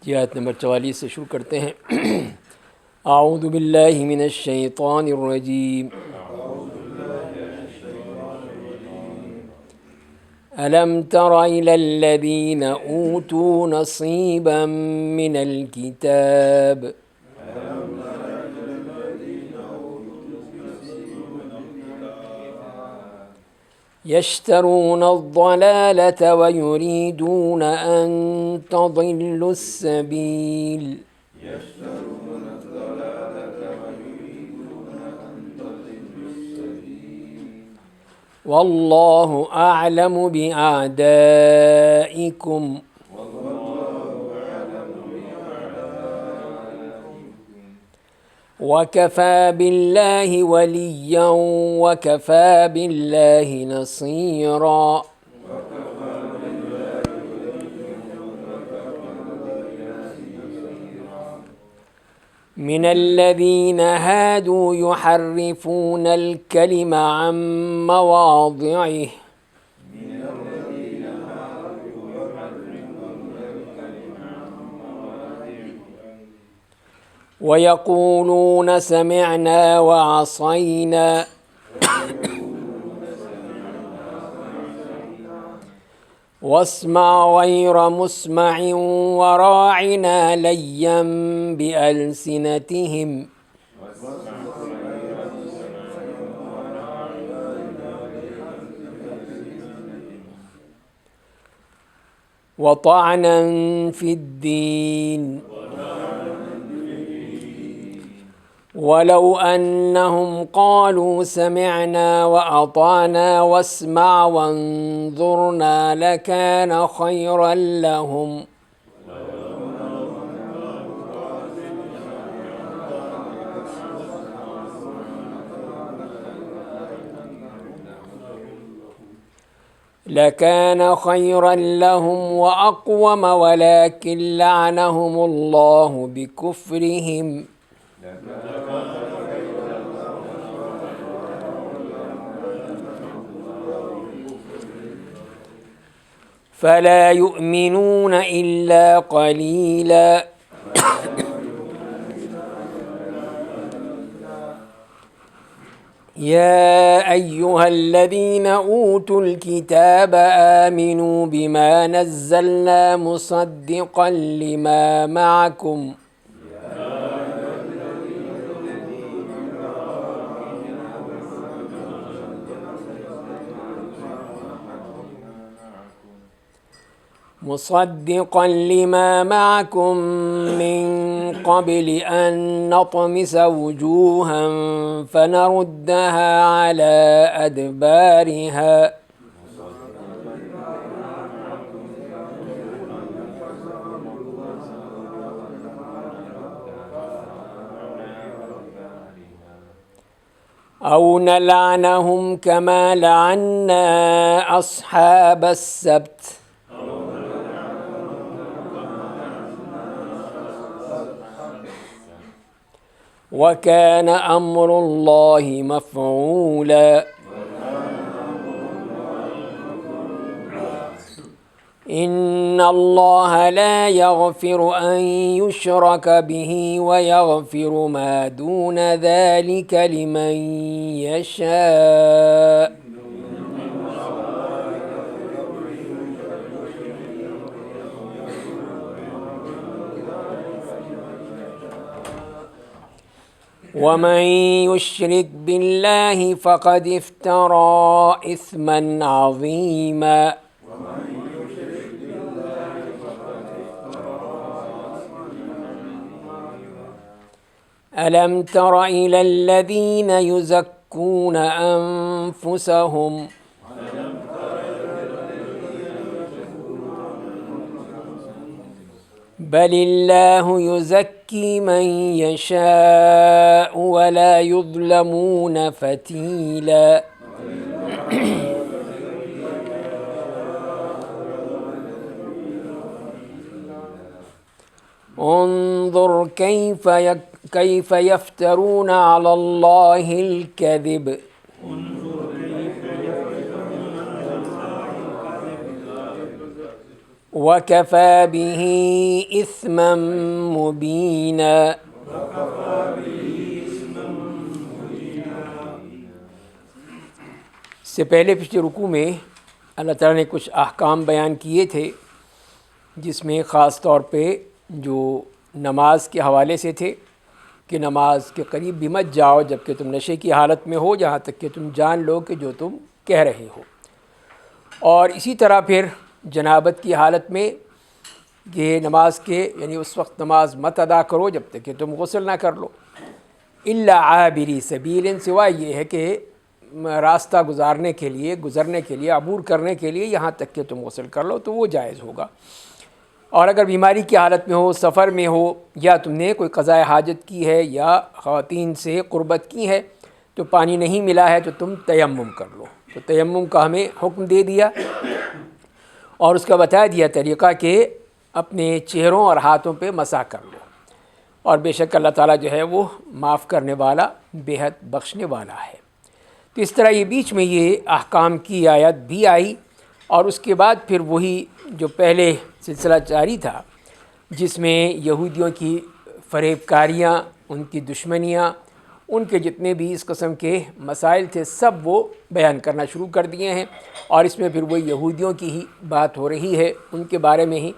جی آیت نمبر 44 سے شروع کرتے ہیں۔ اعوذ باللہ من الشیطان الرجیم۔ ألم تر إلى الذين أوتوا نصيبا من الكتاب يشترون الضلالة ويريدون أن تضلوا السبيل والله أعلم بأعدائكم وكفى بالله وليا وكفى بالله نصيرا من الذين هادوا يحرفون الكلم عن مواضعه ويقولون سمعنا وعصينا واسمع غير مسمع وراعنا ليا بألسنتهم وطعنا في الدين ولو أنهم قالوا سمعنا وأطعنا واسمع وانظرنا لكان خيرا لهم وأقوم ولكن لعنهم الله بكفرهم فلا يؤمنون إلا قليلا يا أيها الذين أوتوا الكتاب آمنوا بما نزلنا مصدقا لما معكم من قبل أن نطمس وجوها فنردها على أدبارها أو نلعنهم كما لعنا أصحاب السبت وكان أمر الله مفعولا إن الله لا يغفر أن يشرك به ويغفر ما دون ذلك لمن يشاء ومن يشرك بالله فقد افترى إثما عظيما ألم تر إلى الذين يزكون أنفسهم بل الله يزكي من يشاء ولا يظلمون فتيلا انظر كيف يفترون على الله الكذب وَكَفَى بِهِ إِثْمًا مُبِينًا۔ اس سے پہلے پچھلے رکوع میں اللہ تعالیٰ نے کچھ احکام بیان کیے تھے، جس میں خاص طور پہ جو نماز کے حوالے سے تھے کہ نماز کے قریب بھی مت جاؤ جب کہ تم نشے کی حالت میں ہو، جہاں تک کہ تم جان لو کہ جو تم کہہ رہے ہو۔ اور اسی طرح پھر جنابت کی حالت میں کہ نماز کے یعنی اس وقت نماز مت ادا کرو جب تک کہ تم غسل نہ کر لو، الا عابری سبیل، سوائے یہ ہے کہ راستہ گزرنے کے لیے عبور کرنے کے لیے یہاں تک کہ تم غسل کر لو تو وہ جائز ہوگا۔ اور اگر بیماری کی حالت میں ہو، سفر میں ہو، یا تم نے کوئی قضاء حاجت کی ہے یا خواتین سے قربت کی ہے تو پانی نہیں ملا ہے تو تم تیمم کر لو۔ تو تیمم کا ہمیں حکم دے دیا اور اس کا بتا دیا طریقہ کہ اپنے چہروں اور ہاتھوں پہ مسح کر لو، اور بے شک اللہ تعالیٰ جو ہے وہ معاف کرنے والا، بے حد بخشنے والا ہے۔ تو اس طرح یہ بیچ میں یہ احکام کی آیت بھی آئی، اور اس کے بعد پھر وہی جو پہلے سلسلہ جاری تھا جس میں یہودیوں کی فریب کاریاں، ان کی دشمنیاں، ان کے جتنے بھی اس قسم کے مسائل تھے سب وہ بیان کرنا شروع کر دیے ہیں، اور اس میں پھر وہ یہودیوں کی ہی بات ہو رہی ہے، ان کے بارے میں ہی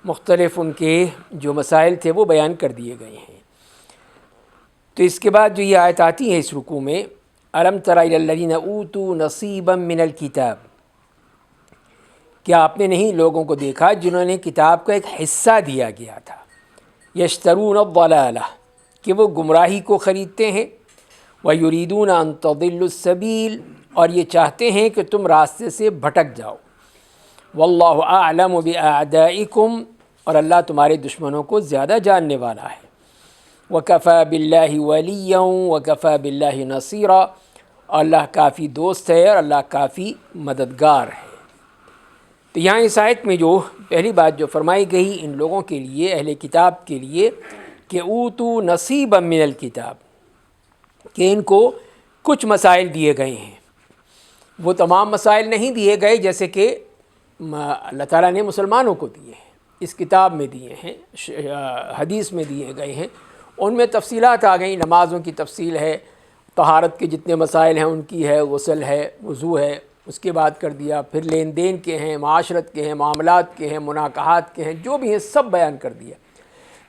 مختلف ان کے جو مسائل تھے وہ بیان کر دیے گئے ہیں۔ تو اس کے بعد جو یہ آیت آتی ہے اس رکوع میں، الم تر الی الذین اوتوا نصیبا من الکتاب، کیا آپ نے نہیں لوگوں کو دیکھا جنہوں نے کتاب کا ایک حصہ دیا گیا تھا، یشترون الضلالہ، کہ وہ گمراہی کو خریدتے ہیں، ویریدون ان تضلوا السبیل، اور یہ چاہتے ہیں کہ تم راستے سے بھٹک جاؤ، واللہ اعلم باعدائکم، اور اللہ تمہارے دشمنوں کو زیادہ جاننے والا ہے، وکفی باللہ ولیا وکفی باللہ نصیرا، اللہ کافی دوست ہے اور اللہ کافی مددگار ہے۔ تو یہاں اس آیت میں جو پہلی بات جو فرمائی گئی ان لوگوں کے لیے، اہل کتاب کے لیے، کہ اوتو نصیبا من الکتاب، کہ ان کو کچھ مسائل دیے گئے ہیں۔ وہ تمام مسائل نہیں دیے گئے جیسے کہ اللہ تعالیٰ نے مسلمانوں کو دیے ہیں، اس کتاب میں دیے ہیں، حدیث میں دیے گئے ہیں، ان میں تفصیلات آ گئیں، نمازوں کی تفصیل ہے، طہارت کے جتنے مسائل ہیں ان کی ہے، غسل ہے، وضو ہے، اس کے بعد کر دیا، پھر لین دین کے ہیں، معاشرت کے ہیں، معاملات کے ہیں، مناکحات کے ہیں، جو بھی ہیں سب بیان کر دیا۔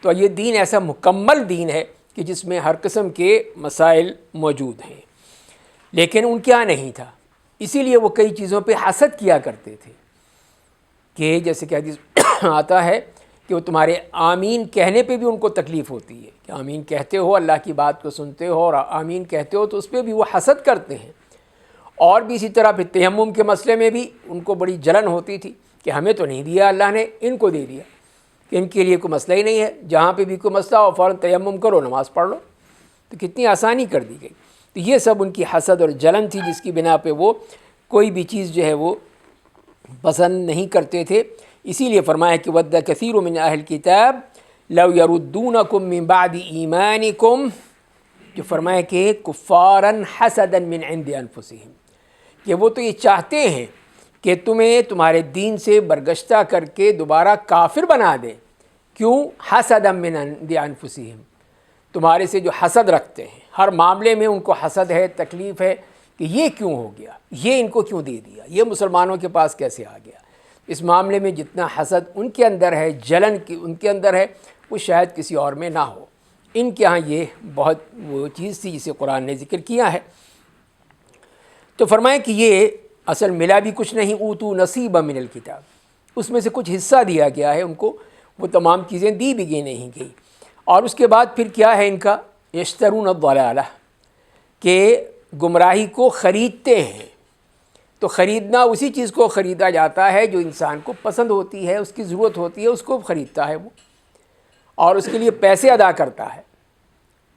تو یہ دین ایسا مکمل دین ہے کہ جس میں ہر قسم کے مسائل موجود ہیں، لیکن ان کیا نہیں تھا، اسی لیے وہ کئی چیزوں پہ حسد کیا کرتے تھے، کہ جیسے کہ حدیث آتا ہے کہ وہ تمہارے آمین کہنے پہ بھی ان کو تکلیف ہوتی ہے، کہ آمین کہتے ہو، اللہ کی بات کو سنتے ہو اور آمین کہتے ہو تو اس پہ بھی وہ حسد کرتے ہیں۔ اور بھی اسی طرح پھر تیمم کے مسئلے میں بھی ان کو بڑی جلن ہوتی تھی کہ ہمیں تو نہیں دیا اللہ نے، ان کو دے دیا، کہ ان کے لیے کوئی مسئلہ ہی نہیں ہے، جہاں پہ بھی کوئی مسئلہ ہو فوراً تیمم کرو، نماز پڑھ لو، تو کتنی آسانی کر دی گئی۔ تو یہ سب ان کی حسد اور جلن تھی جس کی بنا پہ وہ کوئی بھی چیز جو ہے وہ پسند نہیں کرتے تھے۔ اسی لیے فرمایا کہ وَدَّ كَثِيرٌ مِّنْ أَهْلِ الْكِتَابِ لَوْ يَرُدُّونَكُم مِّن بَعْدِ إِيمَانِكُمْ، جو فرمایا کہ كُفَّارًا حَسَدًا مِّنْ عِنْدِ أَنفُسِهِمْ، کہ وہ تو یہ چاہتے ہیں کہ تمہیں تمہارے دین سے برگشتہ کر کے دوبارہ کافر بنا دیں۔ کیوں؟ حَسَدًا مِّنْ عِنْدِ أَنفُسِهِمْ، تمہارے سے جو حسد رکھتے ہیں، ہر معاملے میں ان کو حسد ہے، تکلیف ہے کہ یہ کیوں ہو گیا، یہ ان کو کیوں دے دیا، یہ مسلمانوں کے پاس کیسے آ گیا۔ اس معاملے میں جتنا حسد ان کے اندر ہے، جلن کی ان کے اندر ہے، وہ شاید کسی اور میں نہ ہو۔ ان کے ہاں یہ بہت وہ چیز تھی جسے قرآن نے ذکر کیا ہے۔ تو فرمائے کہ یہ اصل ملا بھی کچھ نہیں، اوتو نصیبا من الکتاب، اس میں سے کچھ حصہ دیا گیا ہے ان کو، وہ تمام چیزیں دی بھی گئی نہیں گئی۔ اور اس کے بعد پھر کیا ہے ان کا، یشترون الضلالہ، کہ گمراہی کو خریدتے ہیں۔ تو خریدنا اسی چیز کو خریدا جاتا ہے جو انسان کو پسند ہوتی ہے، اس کی ضرورت ہوتی ہے، اس کو خریدتا ہے وہ، اور اس کے لیے پیسے ادا کرتا ہے۔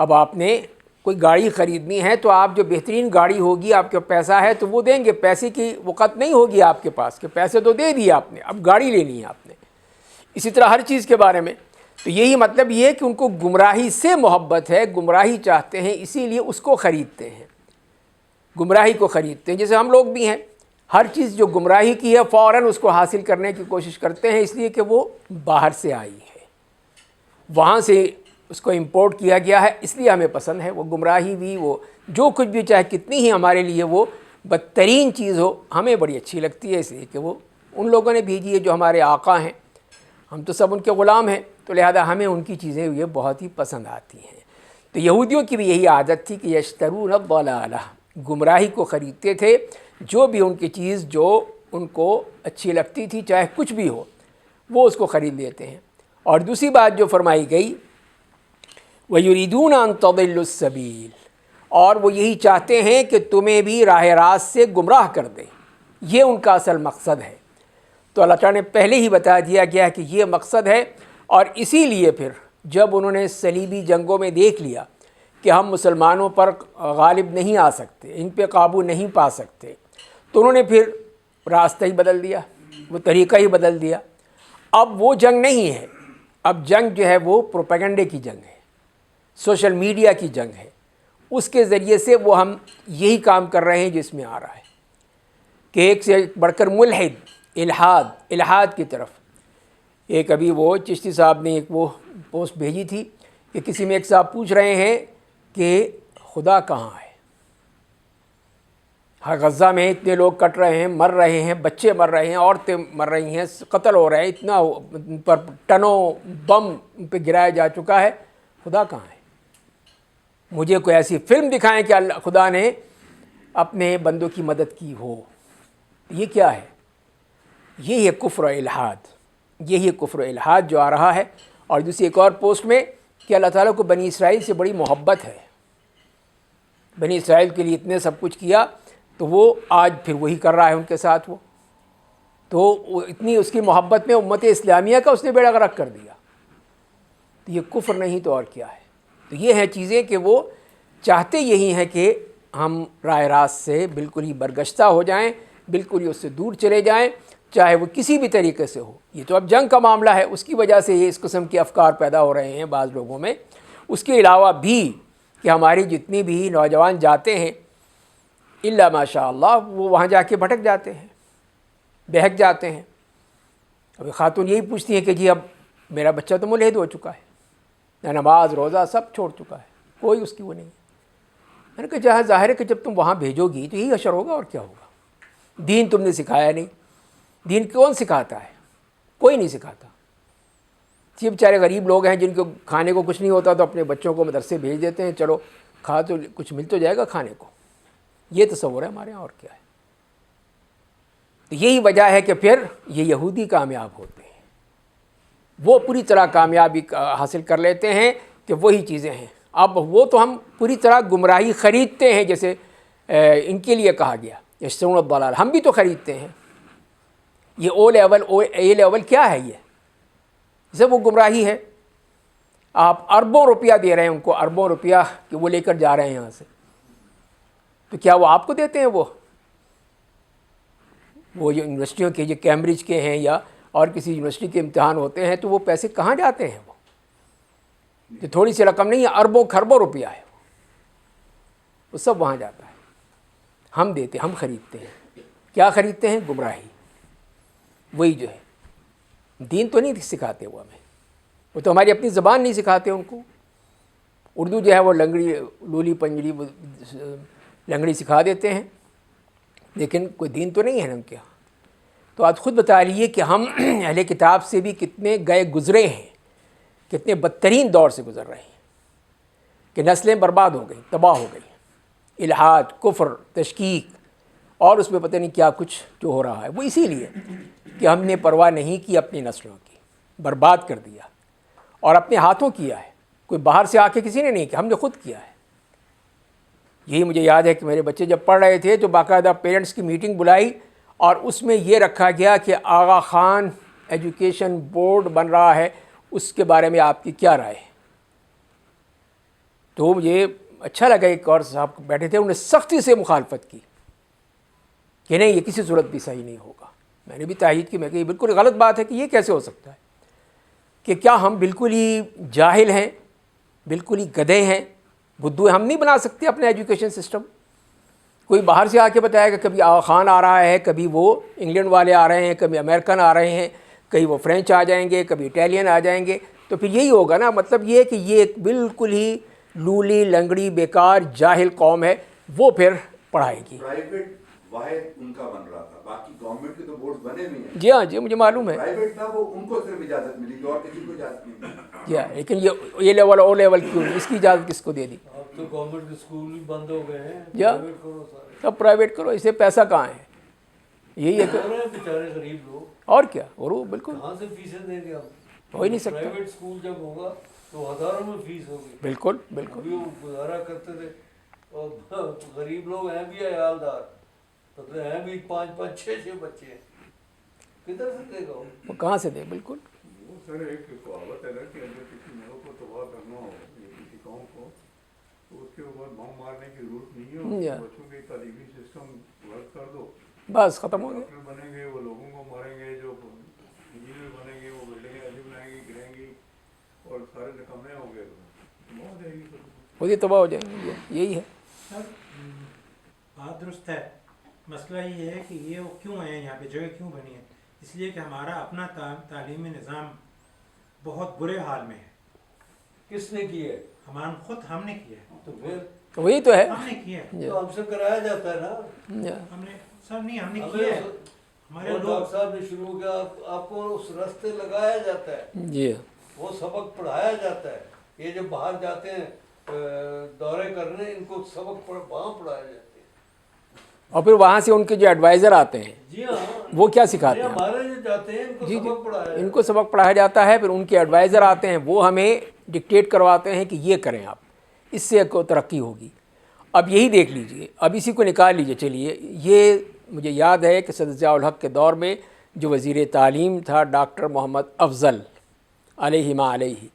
اب آپ نے کوئی گاڑی خریدنی ہے تو آپ جو بہترین گاڑی ہوگی، آپ کے پیسہ ہے تو وہ دیں گے، پیسے کی وقت نہیں ہوگی آپ کے پاس کہ پیسے تو دے دیے آپ نے، اب گاڑی لینی ہے آپ نے۔ اسی طرح ہر چیز کے بارے میں تو یہی مطلب یہ ہے کہ ان کو گمراہی سے محبت ہے، گمراہی چاہتے ہیں، اسی لیے اس کو خریدتے ہیں، گمراہی کو خریدتے ہیں۔ جیسے ہم لوگ بھی ہیں، ہر چیز جو گمراہی کی ہے فوراً اس کو حاصل کرنے کی کوشش کرتے ہیں، اس لیے کہ وہ باہر سے آئی ہے، وہاں سے اس کو امپورٹ کیا گیا ہے، اس لیے ہمیں پسند ہے۔ وہ گمراہی بھی، وہ جو کچھ بھی، چاہے کتنی ہی ہمارے لیے وہ بدترین چیز ہو، ہمیں بڑی اچھی لگتی ہے، اس لیے کہ وہ ان لوگوں نے بھیجی ہے جو ہمارے آقا ہیں، ہم تو سب ان کے غلام ہیں، تو لہذا ہمیں ان کی چیزیں یہ بہت ہی پسند آتی ہیں۔ تو یہودیوں کی بھی یہی عادت تھی کہ یشترون الضلالہ، گمراہی کو خریدتے تھے، جو بھی ان کی چیز جو ان کو اچھی لگتی تھی، چاہے کچھ بھی ہو، وہ اس کو خرید لیتے ہیں۔ اور دوسری بات جو فرمائی گئی، وَيُرِيدُونَ أَن تَضِلُّوا السَّبِيلَ، اور وہ یہی چاہتے ہیں کہ تمہیں بھی راہ راست سے گمراہ کر دیں، یہ ان کا اصل مقصد ہے۔ تو اللہ تعالیٰ نے پہلے ہی بتا دیا گیا کہ یہ مقصد ہے، اور اسی لیے پھر جب انہوں نے صلیبی جنگوں میں دیکھ لیا کہ ہم مسلمانوں پر غالب نہیں آ سکتے، ان پہ قابو نہیں پا سکتے، تو انہوں نے پھر راستہ ہی بدل دیا، وہ طریقہ ہی بدل دیا۔ اب وہ جنگ نہیں ہے، اب جنگ جو ہے وہ پروپیگنڈے کی جنگ ہے، سوشل میڈیا کی جنگ ہے، اس کے ذریعے سے وہ ہم یہی کام کر رہے ہیں جس میں آ رہا ہے کہ ایک سے بڑھ کر ملحد، الحاد کی طرف۔ ایک ابھی وہ چشتی صاحب نے ایک وہ پوسٹ بھیجی تھی کہ کسی میں ایک صاحب پوچھ رہے ہیں کہ خدا کہاں ہے؟ ہر غزہ میں اتنے لوگ کٹ رہے ہیں، مر رہے ہیں، بچے مر رہے ہیں، عورتیں مر رہی ہیں، قتل ہو رہے ہیں، اتنا ان پر ٹنوں بم ان پہ گرایا جا چکا ہے، خدا کہاں ہے؟ مجھے کوئی ایسی فلم دکھائیں کہ اللہ خدا نے اپنے بندوں کی مدد کی ہو۔ یہ کیا ہے؟ یہی ہے کفر و الحاد، یہی ہے کفر و الحاد جو آ رہا ہے۔ اور دوسری ایک اور پوسٹ میں کہ اللہ تعالیٰ کو بنی اسرائیل سے بڑی محبت ہے، بنی اسرائیل کے لیے اتنے سب کچھ کیا، تو وہ آج پھر وہی کر رہا ہے ان کے ساتھ۔ وہ تو اتنی اس کی محبت میں امت اسلامیہ کا اس نے بیڑا غرق کر دیا، تو یہ کفر نہیں تو اور کیا ہے؟ تو یہ ہیں چیزیں کہ وہ چاہتے یہی ہیں کہ ہم راہ راست سے بالکل ہی برگشتہ ہو جائیں، بالکل ہی اس سے دور چلے جائیں، چاہے وہ کسی بھی طریقے سے ہو۔ یہ تو اب جنگ کا معاملہ ہے، اس کی وجہ سے یہ اس قسم کے افکار پیدا ہو رہے ہیں بعض لوگوں میں۔ اس کے علاوہ بھی کہ ہماری جتنی بھی نوجوان جاتے ہیں، الا ماشاء اللہ، وہ وہاں جا کے بھٹک جاتے ہیں، بہک جاتے ہیں۔ ابھی خاتون یہی پوچھتی ہیں کہ جی اب میرا بچہ تو ملحد ہو چکا ہے، نماز روزہ سب چھوڑ چکا ہے، کوئی اس کی وہ نہیں۔ میں نے کہا جہاں ظاہر ہے کہ جب تم وہاں بھیجو گی تو یہی اشر ہوگا، اور کیا ہوگا؟ دین تم نے سکھایا نہیں، دین کون سکھاتا ہے؟ کوئی نہیں سکھاتا۔ یہ بیچارے غریب لوگ ہیں جن کو کھانے کو کچھ نہیں ہوتا تو اپنے بچوں کو مدرسے بھیج دیتے ہیں، چلو کھا تو کچھ مل تو جائے گا کھانے کو، یہ تصور ہے ہمارے یہاں، اور کیا ہے؟ تو یہی وجہ ہے کہ پھر یہ یہودی کامیاب ہوتے ہیں، وہ پوری طرح کامیابی حاصل کر لیتے ہیں کہ وہی چیزیں ہیں۔ اب وہ تو ہم پوری طرح گمراہی خریدتے ہیں، جیسے ان کے لیے کہا گیا یشترون الضلال، ہم بھی تو خریدتے ہیں۔ یہ اے لیول کیا ہے؟ یہ جیسے وہ گمراہی ہے، آپ اربوں روپیہ دے رہے ہیں ان کو، اربوں روپیہ کہ وہ لے کر جا رہے ہیں یہاں سے، تو کیا وہ آپ کو دیتے ہیں؟ وہ جو یونیورسٹیوں کے، جو کیمبرج کے ہیں یا اور کسی یونیورسٹی کے امتحان ہوتے ہیں، تو وہ پیسے کہاں جاتے ہیں؟ وہ تھوڑی سی رقم نہیں ہے، اربوں خربوں روپیہ ہے، وہ سب وہاں جاتا ہے۔ ہم دیتے، ہم خریدتے ہیں، کیا خریدتے ہیں؟ گمراہی۔ وہی جو ہے دین تو نہیں سکھاتے وہ ہمیں، وہ تو ہماری اپنی زبان نہیں سکھاتے ان کو۔ اردو جو ہے وہ لنگڑی لولی پنجڑی لنگڑی سکھا دیتے ہیں، لیکن کوئی دین تو نہیں ہے ان کے ہاں۔ تو آج خود بتا لیجیے کہ ہم اہل کتاب سے بھی کتنے گئے گزرے ہیں، کتنے بدترین دور سے گزر رہے ہیں کہ نسلیں برباد ہو گئیں، تباہ ہو گئی، الحاد، کفر، تشکیک، اور اس میں پتہ نہیں کیا کچھ جو ہو رہا ہے۔ وہ اسی لیے کہ ہم نے پرواہ نہیں کی اپنی نسلوں کی، برباد کر دیا، اور اپنے ہاتھوں کیا ہے، کوئی باہر سے آ کے کسی نے نہیں کیا، ہم نے خود کیا ہے۔ یہی مجھے یاد ہے کہ میرے بچے جب پڑھ رہے تھے تو باقاعدہ پیرنٹس کی میٹنگ بلائی، اور اس میں یہ رکھا گیا کہ آغا خان ایجوکیشن بورڈ بن رہا ہے، اس کے بارے میں آپ کی کیا رائے ہے؟ تو مجھے اچھا لگا، ایک اور صاحب بیٹھے تھے، انہوں نے سختی سے مخالفت کی کہ نہیں، یہ کسی صورت بھی صحیح نہیں ہوگا۔ میں نے بھی تائید کی، میں کہ یہ بالکل غلط بات ہے کہ یہ کیسے ہو سکتا ہے، کہ کیا ہم بالکل ہی جاہل ہیں، بالکل ہی گدھے ہیں، بدھو ہیں، ہم نہیں بنا سکتے اپنا ایجوکیشن سسٹم؟ کوئی باہر سے آ کے بتائے گا، کبھی آغا خان آ رہا ہے، کبھی وہ انگلینڈ والے آ رہے ہیں، کبھی امریکن آ رہے ہیں، کہیں وہ فرینچ آ جائیں گے، کبھی اٹیلین آ جائیں گے، تو پھر یہی ہوگا نا. مطلب یہ کہ یہ ایک بالکل ہی لولی لنگڑی بیکار جاہل قوم ہے، وہ پھر پڑھائے گی. پرائیویٹ واحد ان کا بن رہا تھا، باقی گورنمنٹ کے تو بورڈ بنے ہوئے ہیں. جی ہاں جی، مجھے معلوم ہے. پرائیویٹ تھا وہ، ان کو صرف اجازت ملی تھی اور کسی کو اجازت نہیں ملی. جی ہاں، لیکن یہ لیول او لیول کیوں نہیں، اس کی اجازت کس کو دے دی؟ اب تو گورنمنٹ کے اسکول بھی بند ہو گئے ہیں. جی ہاں، پرائیویٹ کرو سارے. تب پرائیویٹ کرو، اسے پیسہ کہاں ہے؟ یہی ہے کہ ہو رہے ہیں بیچارے غریب لوگ، اور کیا، اور وہ بالکل کہاں سے فیسیں دیں گے ہم؟ ہو ہی نہیں سکتا. پرائیویٹ اسکول جب ہوگا تو ہزاروں میں فیس ہوگی. بالکل بالکل. ابھی وہ گزارا کرتے تھے، اور غریب لوگ ہیں بھی عیالدار، مطلب ہیں بھی 5 6 بچے ہیں، کدھر سے دے گا وہ؟ وہ کہاں سے دے؟ بالکل. وہ سر ایک کہاوت ہے نا کہ اگر کسی ملک کو تباہ کرنا ہو یا کسی قوم کو، تو اس کے اوپر بم مارنے کی ضرورت نہیں ہے. بچوں کے تعلیمی سسٹم ورک کر دو، بس ختم ہو گیا. ڈاکٹر بنیں گے وہ لوگوں کو ماریں گے، جو انجینئر بنیں گے وہ بلڈنگیں ایسی بنائیں گی گریں گی اور سارے نکمے ہوں گے، تو بہت جائے گی. خود ہی تباہ ہو جائیں گے. یہی ہے سر بات درست ہے. مسئلہ یہ ہے کہ یہ کیوں آئے ہیں یہاں پہ، جگہ کیوں بنی ہے؟ اس لیے کہ ہمارا اپنا تعلیمی نظام بہت برے حال میں ہے. کس نے کی ہے؟ ہم نے کیا ہے. تو پھر وہی تو ہے. ہم نے کیا ہے. تو ہم سے کرایا جاتا ہے نا. ہم نے سر نہیں، ہم نے کیا ہے. ہمارے ڈاکٹر لوگ صاحب نے شروع کیا، آپ کو اس راستے لگایا جاتا ہے، جی وہ سبق پڑھایا جاتا ہے. یہ جو باہر جاتے ہیں دورے کرنے، ان کو سبق وہاں پڑھایا جاتے ہیں. اور پھر وہاں سے ان کے جو ایڈوائزر آتے ہیں جی ہاں، وہ کیا سکھاتے ہیں؟ ہمارے جو جاتے ہیں ان کو جی سبق پڑھایا ان کو سبق پڑھایا جاتا ہے. پھر ان کے ایڈوائزر آتے ہیں، وہ ہمیں ڈکٹیٹ کرواتے ہیں کہ یہ کریں آپ، اس سے کو ترقی ہوگی. اب یہی دیکھ لیجئے، اب اسی کو نکال لیجئے. چلیے، یہ مجھے یاد ہے کہ صدر ضیاء الحق کے دور میں جو وزیر تعلیم تھا ڈاکٹر محمد افضل علیہ ما علیہ،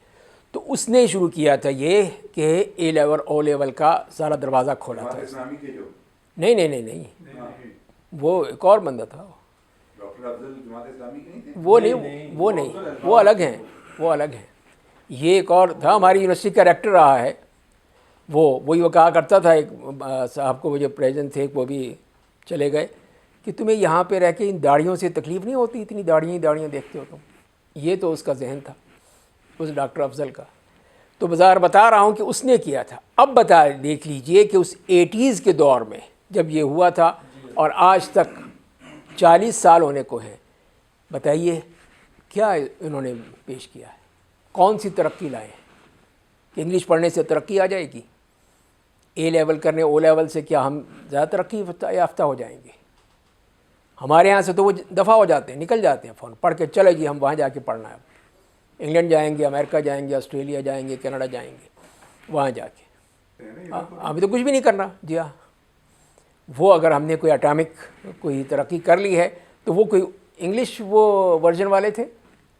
تو اس نے شروع کیا تھا یہ کہ اے لیول او لیول کا سارا دروازہ کھولا تھا. جماعت اسلامی کے جو نہیں وہ ایک اور بندہ تھا. ڈاکٹر افضل جماعت اسلامی کے نہیں تھے؟ وہ الگ ہیں، وہ الگ ہیں. یہ ایک اور تھا، ہماری یونیورسٹی کا ریکٹر رہا ہے. وہی وہ کہا کرتا تھا، ایک صاحب کو وہ جو پریزیڈنٹ تھے وہ بھی چلے گئے، کہ تمہیں یہاں پہ رہ کے ان داڑھیوں سے تکلیف نہیں ہوتی؟ اتنی داڑھیاں دیکھتے ہو تم. یہ تو اس کا ذہن تھا، اس ڈاکٹر افضل کا. تو بظاہر بتا رہا ہوں کہ اس نے کیا تھا. اب دیکھ لیجئے کہ اس 80s کے دور میں جب یہ ہوا تھا اور آج تک 40 سال ہونے کو ہیں، بتائیے کیا انہوں نے پیش کیا ہے؟ کون سی ترقی لائے ہیں؟ کہ انگلش پڑھنے سے ترقی آ جائے گی؟ اے لیول کرنے او لیول سے کیا ہم زیادہ ترقی یافتہ ہو جائیں گے؟ ہمارے یہاں سے تو وہ دفع ہو جاتے ہیں، نکل جاتے ہیں فون پڑھ کے، چلے جی ہم وہاں جا کے پڑھنا ہے. انگلینڈ جائیں گے، امریکہ جائیں گے، آسٹریلیا جائیں گے، کینیڈا جائیں گے، وہاں جا کے ابھی تو کچھ بھی نہیں کرنا. جی ہاں، وہ اگر ہم نے کوئی اٹامک کوئی ترقی کر لی ہے تو وہ کوئی انگلش وہ ورژن والے تھے،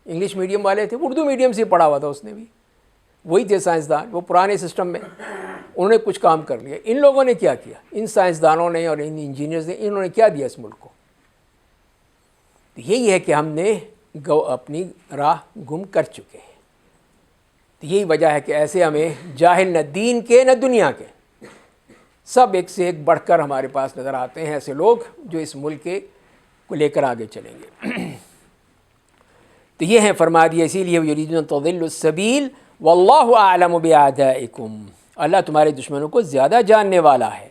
انگلش میڈیم والے تھے، اردو میڈیم سے پڑھا ہوا تھا اس نے بھی. وہی تھے سائنسدان، وہ پرانے سسٹم میں انہوں نے کچھ کام کر لیا. ان لوگوں نے کیا کیا؟ ان سائنسدانوں نے اور ان انجینئرز نے، انہوں نے کیا دیا اس ملک کو؟ تو یہی ہے کہ ہم نے اپنی راہ گم کر چکے ہیں. تو یہی وجہ ہے کہ ایسے ہمیں جاہل نہ دین کے نہ دنیا کے، سب ایک سے ایک بڑھ کر ہمارے پاس نظر آتے ہیں، ایسے لوگ جو اس ملک کو لے کر آگے چلیں گے. تو یہ ہیں فرما دیا، اسی لیے یریدون ان تضلوا السبیل واللہ اعلم باعدائکم، اللہ تمہارے دشمنوں کو زیادہ جاننے والا ہے.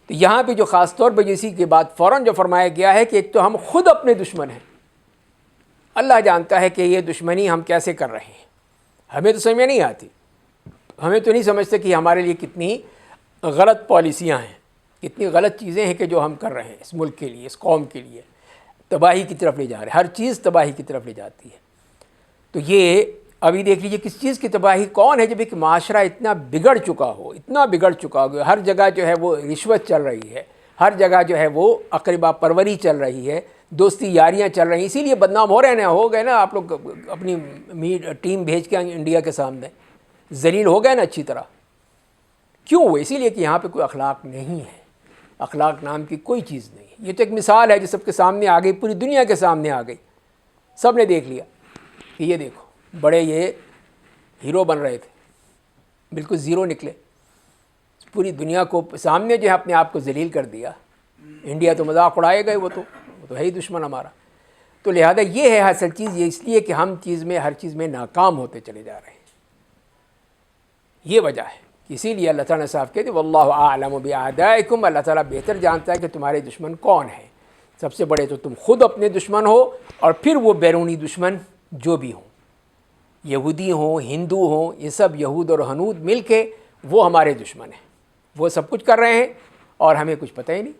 تو یہاں پہ جو خاص طور پہ اسی کے بعد فوراً جو فرمایا گیا ہے کہ ایک تو ہم خود اپنے دشمن ہیں. اللہ جانتا ہے کہ یہ دشمنی ہم کیسے کر رہے ہیں، ہمیں تو سمجھ میں نہیں آتی. ہمیں تو نہیں سمجھتے کہ ہمارے لیے کتنی غلط پالیسیاں ہیں، کتنی غلط چیزیں ہیں کہ جو ہم کر رہے ہیں اس ملک کے لیے، اس قوم کے لیے. تباہی کی طرف لے جا رہے ہیں، ہر چیز تباہی کی طرف لے جاتی ہے. تو یہ ابھی دیکھ لیجئے کس چیز کی تباہی کون ہے؟ جب ایک معاشرہ اتنا بگڑ چکا ہو، اتنا بگڑ چکا ہو، ہر جگہ جو ہے وہ رشوت چل رہی ہے، ہر جگہ جو ہے وہ اقربا پروری چل رہی ہے، دوستی یاریاں چل رہی ہیں. اسی لیے بدنام ہو رہے ہیں. ہو گئے نا آپ لوگ اپنی ٹیم بھیج کے انڈیا کے سامنے ذلیل ہو گئے نا اچھی طرح. کیوں ہوئے؟ اسی لیے کہ یہاں پہ کوئی اخلاق نہیں ہے، اخلاق نام کی کوئی چیز نہیں ہے. یہ تو ایک مثال ہے جو سب کے سامنے آ گئی، پوری دنیا کے سامنے آ گئی، سب نے دیکھ لیا کہ یہ دیکھو بڑے یہ ہیرو بن رہے تھے، بالکل زیرو نکلے. پوری دنیا کو سامنے جو ہے اپنے آپ کو ذلیل کر دیا. انڈیا تو مذاق اڑائے گئے، وہ تو ہے ہی دشمن ہمارا. تو لہذا یہ ہے اصل چیز، یہ اس لیے کہ ہم ہر چیز میں ناکام ہوتے چلے جا رہے ہیں. یہ وجہ ہے، اسی لیے اللہ تعالیٰ نے صاف کہہ دیا واللہ اعلم باعدائکم، اللہ تعالیٰ بہتر جانتا ہے کہ تمہارے دشمن کون ہیں. سب سے بڑے تو تم خود اپنے دشمن ہو، اور پھر وہ بیرونی دشمن جو بھی ہوں، یہودی ہوں، ہندو ہوں، یہ سب یہود اور ہنود مل کے وہ ہمارے دشمن ہیں. وہ سب کچھ کر رہے ہیں اور ہمیں کچھ پتہ ہی نہیں.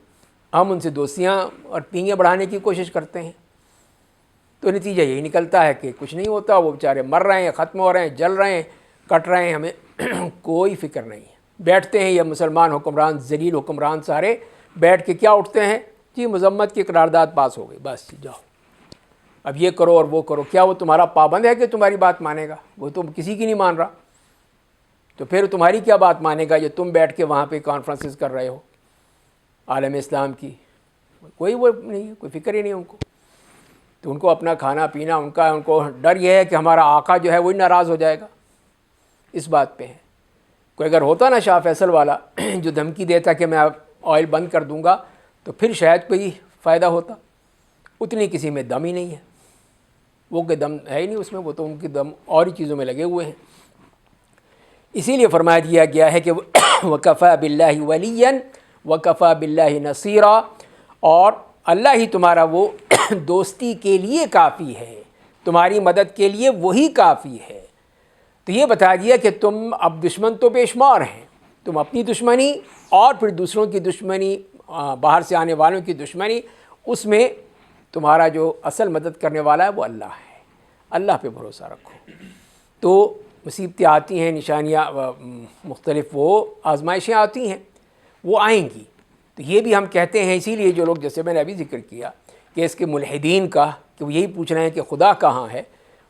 ہم ان سے دوستیاں اور پینگیں بڑھانے کی کوشش کرتے ہیں. تو نتیجہ یہی نکلتا ہے کہ کچھ نہیں ہوتا. وہ بیچارے مر رہے ہیں، ختم ہو رہے ہیں، جل رہے ہیں، کٹ رہے ہیں، ہمیں کوئی فکر نہیں ہے. بیٹھتے ہیں یہ مسلمان حکمران، ذلیل حکمران سارے بیٹھ کے کیا اٹھتے ہیں، جی مذمت کی قرارداد پاس ہو گئی، بس جاؤ اب یہ کرو اور وہ کرو. کیا وہ تمہارا پابند ہے کہ تمہاری بات مانے گا؟ وہ تو کسی کی نہیں مان رہا. تو پھر تمہاری کیا بات مانے گا جو تم بیٹھ کے وہاں پہ کانفرنسز کر رہے ہو عالم اسلام کی؟ کوئی وہ نہیں ہے، کوئی فکر ہی نہیں ان کو. تو ان کو اپنا کھانا پینا ان کو ڈر یہ ہے کہ ہمارا آقا جو ہے وہی ناراض ہو جائے گا. اس بات پہ ہے. کوئی اگر ہوتا نا شاہ فیصل والا جو دھمکی دیتا کہ میں آئل بند کر دوں گا، تو پھر شاید کوئی فائدہ ہوتا. اتنی کسی میں دم ہی نہیں ہے، وہ کہ دم ہے ہی نہیں اس میں، وہ تو ان کی دم اور ہی چیزوں میں لگے ہوئے ہیں. اسی لیے فرمایا دیا گیا ہے کہ وَكَفَى بِاللَّهِ وَلِيًّا وَكَفَى بِاللَّهِ نَصِيرًا، اور اللہ ہی تمہارا وہ دوستی کے لیے کافی ہے، تمہاری مدد کے لیے وہی کافی ہے. تو یہ بتا دیا کہ تم اب دشمن تو بے شمار ہیں، تم اپنی دشمنی اور پھر دوسروں کی دشمنی، باہر سے آنے والوں کی دشمنی، اس میں تمہارا جو اصل مدد کرنے والا ہے وہ اللہ ہے. اللہ پہ بھروسہ رکھو. تو مصیبتیں آتی ہیں، نشانیاں مختلف وہ آزمائشیں آتی ہیں، وہ آئیں گی. تو یہ بھی ہم کہتے ہیں، اسی لیے جو لوگ جیسے میں نے ابھی ذکر کیا کہ اس کے ملحدین کا کہ وہ یہی پوچھ رہے ہیں کہ خدا کہاں ہے،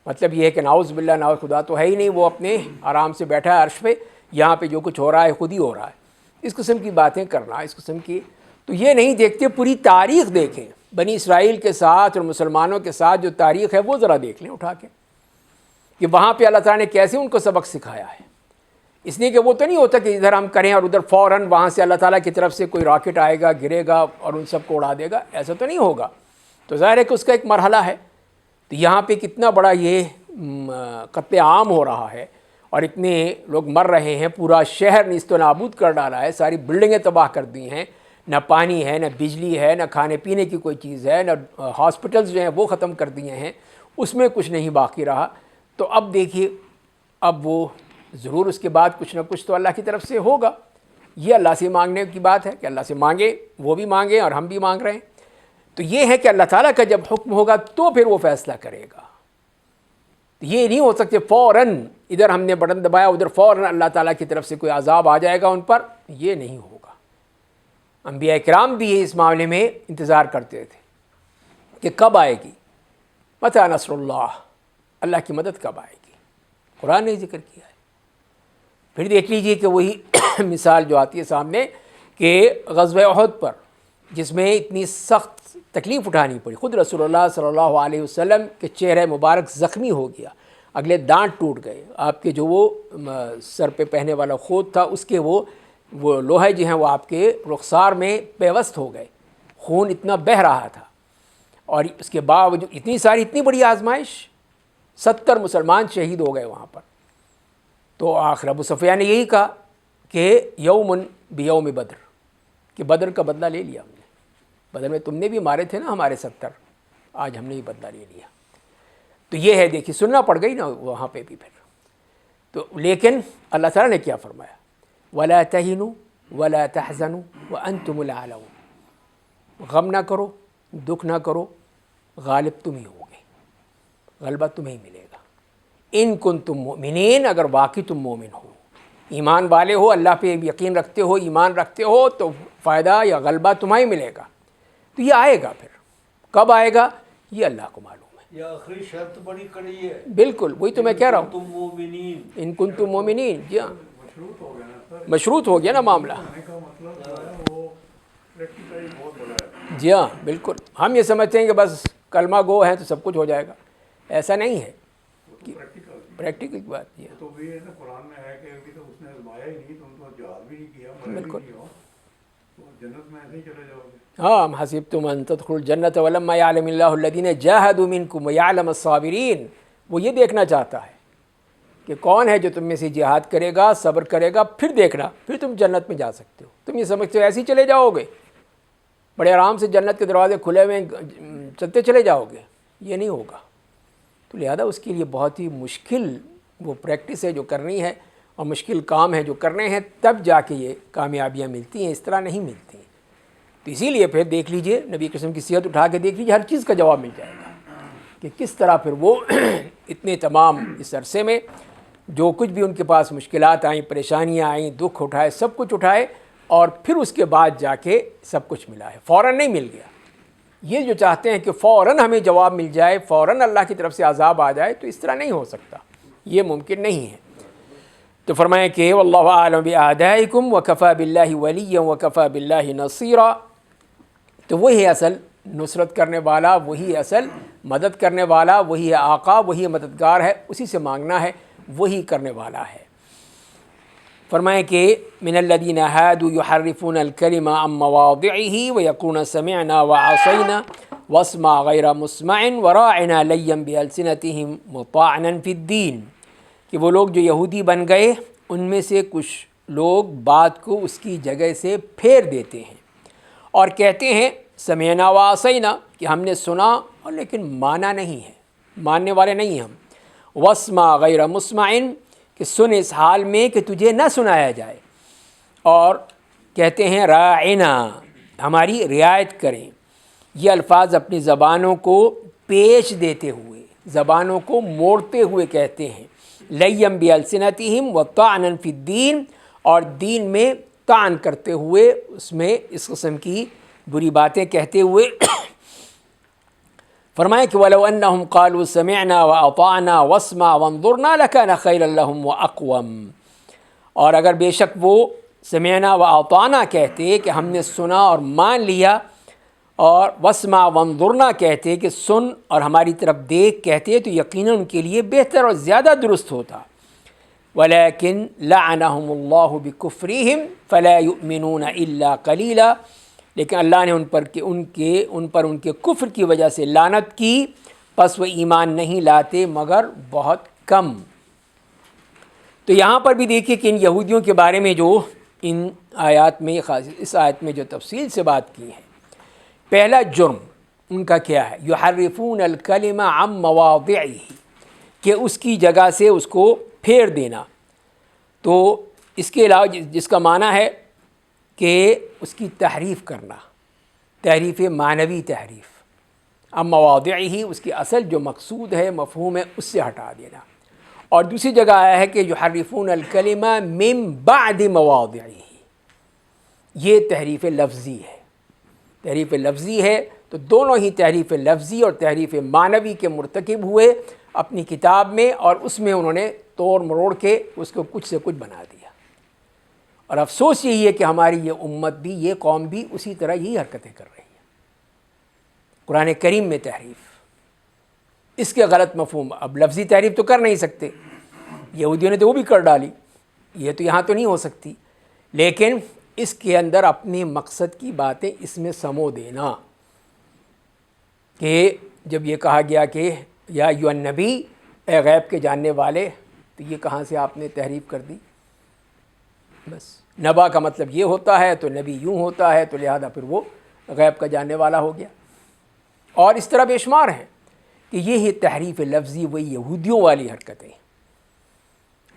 مطلب یہ ہے کہ نعوذ باللہ، نعوذ، خدا تو ہے ہی نہیں، وہ اپنے آرام سے بیٹھا ہے عرش پہ، یہاں پہ جو کچھ ہو رہا ہے خود ہی ہو رہا ہے. اس قسم کی باتیں کرنا، اس قسم کی، تو یہ نہیں دیکھتے. پوری تاریخ دیکھیں، بنی اسرائیل کے ساتھ اور مسلمانوں کے ساتھ جو تاریخ ہے وہ ذرا دیکھ لیں اٹھا کے، کہ وہاں پہ اللہ تعالیٰ نے کیسے ان کو سبق سکھایا ہے. اس لیے کہ وہ تو نہیں ہوتا کہ ادھر ہم کریں اور ادھر فوراً وہاں سے اللہ تعالیٰ کی طرف سے کوئی راکٹ آئے گا، گرے گا اور ان سب کو اڑا دے گا، ایسا تو نہیں ہوگا. تو ظاہر ہے کہ اس کا ایک مرحلہ ہے. تو یہاں پہ کتنا بڑا یہ قتل عام ہو رہا ہے اور اتنے لوگ مر رہے ہیں، پورا شہر نیست و نابود کر ڈالا ہے، ساری بلڈنگیں تباہ کر دی ہیں، نہ پانی ہے، نہ بجلی ہے، نہ کھانے پینے کی کوئی چیز ہے، نہ ہاسپٹلز جو ہیں وہ ختم کر دیے ہیں، اس میں کچھ نہیں باقی رہا. تو اب دیکھیے، اب وہ ضرور اس کے بعد کچھ نہ کچھ تو اللہ کی طرف سے ہوگا. یہ اللہ سے مانگنے کی بات ہے کہ اللہ سے مانگے، وہ بھی مانگے اور ہم بھی مانگ رہے ہیں. تو یہ ہے کہ اللہ تعالیٰ کا جب حکم ہوگا تو پھر وہ فیصلہ کرے گا. یہ نہیں ہو سکتے فوراً ادھر ہم نے بٹن دبایا ادھر فوراً اللہ تعالیٰ کی طرف سے کوئی عذاب آ جائے گا ان پر، یہ نہیں ہوگا. انبیاء کرام بھی اس معاملے میں انتظار کرتے تھے کہ کب آئے گی، متى نصر اللہ، اللہ کی مدد کب آئے گی. قرآن نے ذکر کیا ہے. پھر دیکھ لیجئے کہ وہی مثال جو آتی ہے سامنے کہ غزوہ احد پر جس میں اتنی سخت تکلیف اٹھانی پڑی، خود رسول اللہ صلی اللہ علیہ وسلم کے چہرہ مبارک زخمی ہو گیا، اگلے دانت ٹوٹ گئے، آپ کے جو وہ سر پہ پہنے والا خود تھا اس کے وہ لوہے جو ہیں وہ آپ کے رخسار میں پیوست ہو گئے، خون اتنا بہہ رہا تھا. اور اس کے باوجود اتنی بڑی آزمائش، 70 مسلمان شہید ہو گئے وہاں پر. تو آخر ابو سفیان نے یہی کہا کہ یوم بیوم بدر، کہ بدر کا بدلہ لے لیا ہم نے. بدر میں تم نے بھی مارے تھے نا ہمارے 70، آج ہم نے ہی بدلہ لے لیا. تو یہ ہے، دیکھیے سننا پڑ گئی نا وہاں پہ بھی پھر. تو لیکن اللہ تعالیٰ نے کیا فرمایا، وَلَا تَهِنُوا وَلَا تَحْزَنُوا وَأَنْتُمُ الْأَعْلَوْنَ، غم نہ کرو، دکھ نہ کرو، غالب تم ہی ہوگے، غلبہ تمہیں ملے گا. ان کنتم مؤمنین، اگر واقعی تم مومن ہو، ایمان والے ہو، اللہ پہ یقین رکھتے ہو، ایمان رکھتے ہو، تو فائدہ یا غلبہ تمہیں ملے گا. تو یہ آئے گا. پھر کب آئے گا یہ اللہ کو معلوم ہے. یہ آخری شرط بڑی کڑی ہے. بالکل وہی تو میں کہہ رہا ہوں، تم مومنین، ان کنتم مومنین. جی ہاں، مشروط ہو گیا نا سر، مشروط ہو گیا نا معاملہ. کہنے کا مطلب جو ہے وہ پریکٹیکلی بہت بڑا ہے. جی ہاں بالکل. ہم یہ سمجھتے ہیں کہ بس کلمہ گو ہیں تو سب کچھ ہو جائے گا، ایسا نہیں ہے. پریکٹیکل پریکٹیکل بات یہ ہے. تو بھی ہے نا قرآن میں ہے کہ ابھی تو اس نے آزمایا ہی نہیں, تم تو جہاد بھی نہیں کیا, مرے بھی نہیں ہو, تو جنت میں ایسے ہی چلے جاؤ گے. ہاں حسبتم ان تدخلوا الجنۃ ولما یعلم اللہ الذین جاہدوا منکم ویعلم الصابرین. وہ یہ دیکھنا چاہتا ہے کہ کون ہے جو تم میں سے جہاد کرے گا, صبر کرے گا, پھر دیکھنا پھر تم جنت میں جا سکتے ہو. تم یہ سمجھتے ہو ایسے ہی چلے جاؤ گے, بڑے آرام سے جنت کے دروازے کھلے ہوئے چلتے چلے جاؤ گے, یہ نہیں ہوگا. تو لہذا اس کے لیے بہت ہی مشکل وہ پریکٹس ہے جو کرنی ہے, اور مشکل کام ہے جو کرنے ہیں, تب جا کے یہ کامیابیاں ملتی ہیں, اس طرح نہیں ملتی ہیں. تو اسی لیے پھر دیکھ لیجئے نبی قسم کی سیرت اٹھا کے دیکھ لیجئے, ہر چیز کا جواب مل جائے گا کہ کس طرح پھر وہ اتنے تمام اس عرصے میں جو کچھ بھی ان کے پاس مشکلات آئیں, پریشانیاں آئیں, دکھ اٹھائے, سب کچھ اٹھائے, اور پھر اس کے بعد جا کے سب کچھ ملا ہے. فوراً نہیں مل گیا. یہ جو چاہتے ہیں کہ فوراً ہمیں جواب مل جائے, فوراً اللہ کی طرف سے عذاب آ جائے, تو اس طرح نہیں ہو سکتا, یہ ممکن نہیں ہے. تو فرمائیں کہ واللہ اعلم باعدائکم وکفی باللہ ولیا وکفی باللہ نصیرا. تو وہی اصل نصرت کرنے والا, وہی اصل مدد کرنے والا, وہی آقا, وہی مددگار ہے, اسی سے مانگنا ہے, وہی کرنے والا ہے. فرمائیں کہ من الذین ہادوا یحرفون الکلم عن مواضعہ ویقولون سمعنا وعصینا واسمع غیر مسمع وراعنا لیا بألسنتہم وطعنا فی الدین. کہ وہ لوگ جو یہودی بن گئے, ان میں سے کچھ لوگ بات کو اس کی جگہ سے پھیر دیتے ہیں اور کہتے ہیں سمعنا وعصینا, کہ ہم نے سنا اور لیکن مانا نہیں ہے, ماننے والے نہیں ہم. واسمع غیر مسمع, کہ سن اس حال میں کہ تجھے نہ سنایا جائے, اور کہتے ہیں راعنا, ہماری رعایت کریں. یہ الفاظ اپنی زبانوں کو پیش دیتے ہوئے, زبانوں کو موڑتے ہوئے کہتے ہیں. لیم بألسنتہم وطعنا فی الدین, اور دین میں طعن کرتے ہوئے, اس میں اس قسم کی بری باتیں کہتے ہوئے. فرمائے کہ وَلَوْ أَنَّهُمْ قَالُوا سَمِعْنَا وَأَطَعْنَا وَاسْمَعْ وَانظُرْنَا لَكَانَ خَيْرًا لَهُمْ وَأَقْوَمْ. اور اگر بے شک وہ سمعنا وأطعنا کہتے کہ ہم نے سنا اور مان لیا, اور واسمع وانظرنا کہتے کہ سن اور ہماری طرف دیکھ کہتے, تو یقیناً ان کے لیے بہتر اور زیادہ درست ہوتا. وَلَكِنْ لَعَنَهُمُ اللَّهُ بِكُفْرِهِمْ فَلَا يُؤْمِنُونَ إِلَّا قَلِيلًا. لیکن اللہ نے ان پر ان کے کفر کی وجہ سے لعنت کی, پس وہ ایمان نہیں لاتے مگر بہت کم. تو یہاں پر بھی دیکھیے کہ ان یہودیوں کے بارے میں جو ان آیات میں, خاص اس آیت میں جو تفصیل سے بات کی ہے, پہلا جرم ان کا کیا ہے, یحرفون الکلم عن مواضعہ, کہ اس کی جگہ سے اس کو پھیر دینا. تو اس کے علاوہ جس کا معنی ہے کہ اس کی تحریف کرنا, تحریف معنوی تحریف. عن مواضعہ, اس کی اصل جو مقصود ہے, مفہوم ہے, اس سے ہٹا دینا. اور دوسری جگہ آیا ہے کہ یحرفون الکلم من بعد مواضعہ, یہ تحریف لفظی ہے. تحریف لفظی ہے, تو دونوں ہی تحریف لفظی اور تحریف معنوی کے مرتکب ہوئے اپنی کتاب میں, اور اس میں انہوں نے توڑ مروڑ کے اس کو کچھ سے کچھ بنا دیا. اور افسوس یہی ہے کہ ہماری یہ امت بھی, یہ قوم بھی اسی طرح یہی حرکتیں کر رہی ہے. قرآن کریم میں تحریف, اس کے غلط مفہوم. اب لفظی تحریف تو کر نہیں سکتے, یہودیوں نے تو وہ بھی کر ڈالی, یہ تو یہاں تو نہیں ہو سکتی, لیکن اس کے اندر اپنے مقصد کی باتیں اس میں سمو دینا. کہ جب یہ کہا گیا کہ یا ایھا النبی, اے غیب کے جاننے والے, تو یہ کہاں سے آپ نے تحریف کر دی. بس نبا کا مطلب یہ ہوتا ہے, تو نبی یوں ہوتا ہے, تو لہذا پھر وہ غیب کا جاننے والا ہو گیا. اور اس طرح بے شمار ہیں کہ یہ تحریف لفظی وہی یہودیوں والی حرکتیں.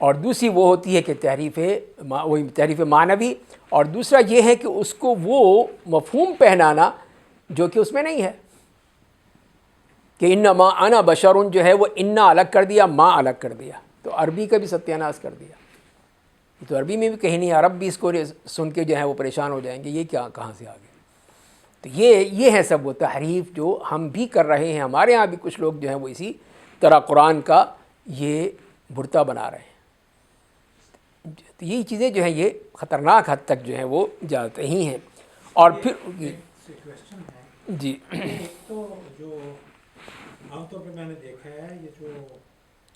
اور دوسری وہ ہوتی ہے کہ تحریف معنوی, اور دوسرا یہ ہے کہ اس کو وہ مفہوم پہنانا جو کہ اس میں نہیں ہے. کہ انما انا بشر جو ہے وہ انا الگ کر دیا, ما الگ کر دیا, تو عربی کا بھی ستیہ ناش کر دیا. تو عربی میں بھی کہیں نہیں, عرب بھی اس کو سن کے جو ہے وہ پریشان ہو جائیں گے, یہ کیا کہاں سے آ گیا. تو یہ ہے سب وہ تحریف جو ہم بھی کر رہے ہیں. ہمارے ہاں بھی کچھ لوگ جو ہیں وہ اسی طرح قرآن کا یہ بھرتا بنا رہے ہیں. تو یہی چیزیں جو ہیں یہ خطرناک حد تک جو ہیں وہ جاتے ہی ہیں. اور پھر کویسچن ہے جی, ایک تو جو عام طور پہ میں نے دیکھا ہے, یہ جو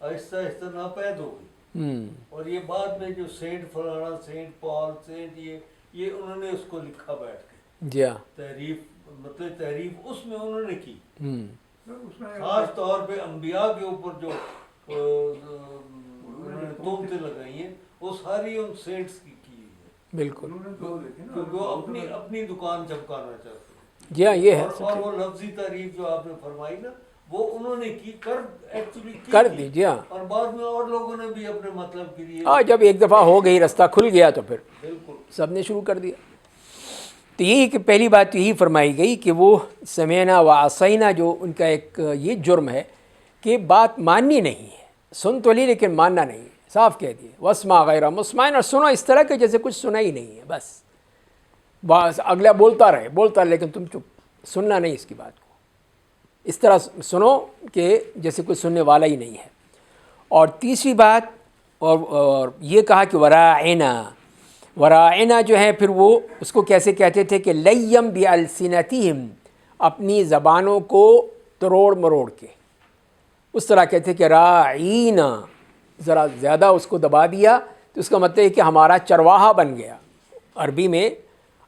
آہستہ آہستہ ناپید ہو گئی، اور یہ بعد میں جو سینٹ فلانا، سینٹ پال، سینٹ یہ انہوں نے اس کو لکھا بیٹھ کے، جی ہاں، تحریف مطلب تحریف اس میں انہوں نے کی، اس میں خاص طور پہ انبیاء کے اوپر جو انہوں نے تہمتیں لگائی ہیں وہ ساری ان سینٹس کی ہے، بالکل، انہوں نے تو دیکھے نا، کیونکہ وہ اپنی دکان چمکانا چاہتے ہیں۔ جی ہاں، یہ ہے اور وہ لفظی تعریف جو آپ نے فرمائی نا وہ انہوں نے ایکچولی کر دی، جی ہاں، اور بعد میں اور لوگوں نے بھی اپنے مطلب کے لیے، جب ایک دفعہ ہو گئی، رستہ کھل گیا تو پھر بالکل سب نے شروع کر دیا۔ تو یہی کہ پہلی بات تو یہی فرمائی گئی کہ وہ سمعنا و عصینا، جو ان کا ایک یہ جرم ہے کہ بات ماننی نہیں ہے، سن تو لی لیکن ماننا نہیں ہے، صاف کہہ دیے واسمع غیر مسمع، اور سنو اس طرح کہ جیسے کچھ سنا ہی نہیں ہے، بس اگلا بولتا رہے لیکن تم چپ، سننا نہیں اس کی بات کو، اس طرح سنو کہ جیسے کوئی سننے والا ہی نہیں ہے۔ اور تیسری بات اور یہ کہا کہ وراعنا جو ہے پھر وہ اس کو کیسے کہتے تھے کہ لیم بالسنتہم، اپنی زبانوں کو تروڑ مروڑ کے، اس طرح کہتے کہ راعینا، ذرا زیادہ اس کو دبا دیا تو اس کا مطلب ہے کہ ہمارا چرواہا بن گیا۔ عربی میں،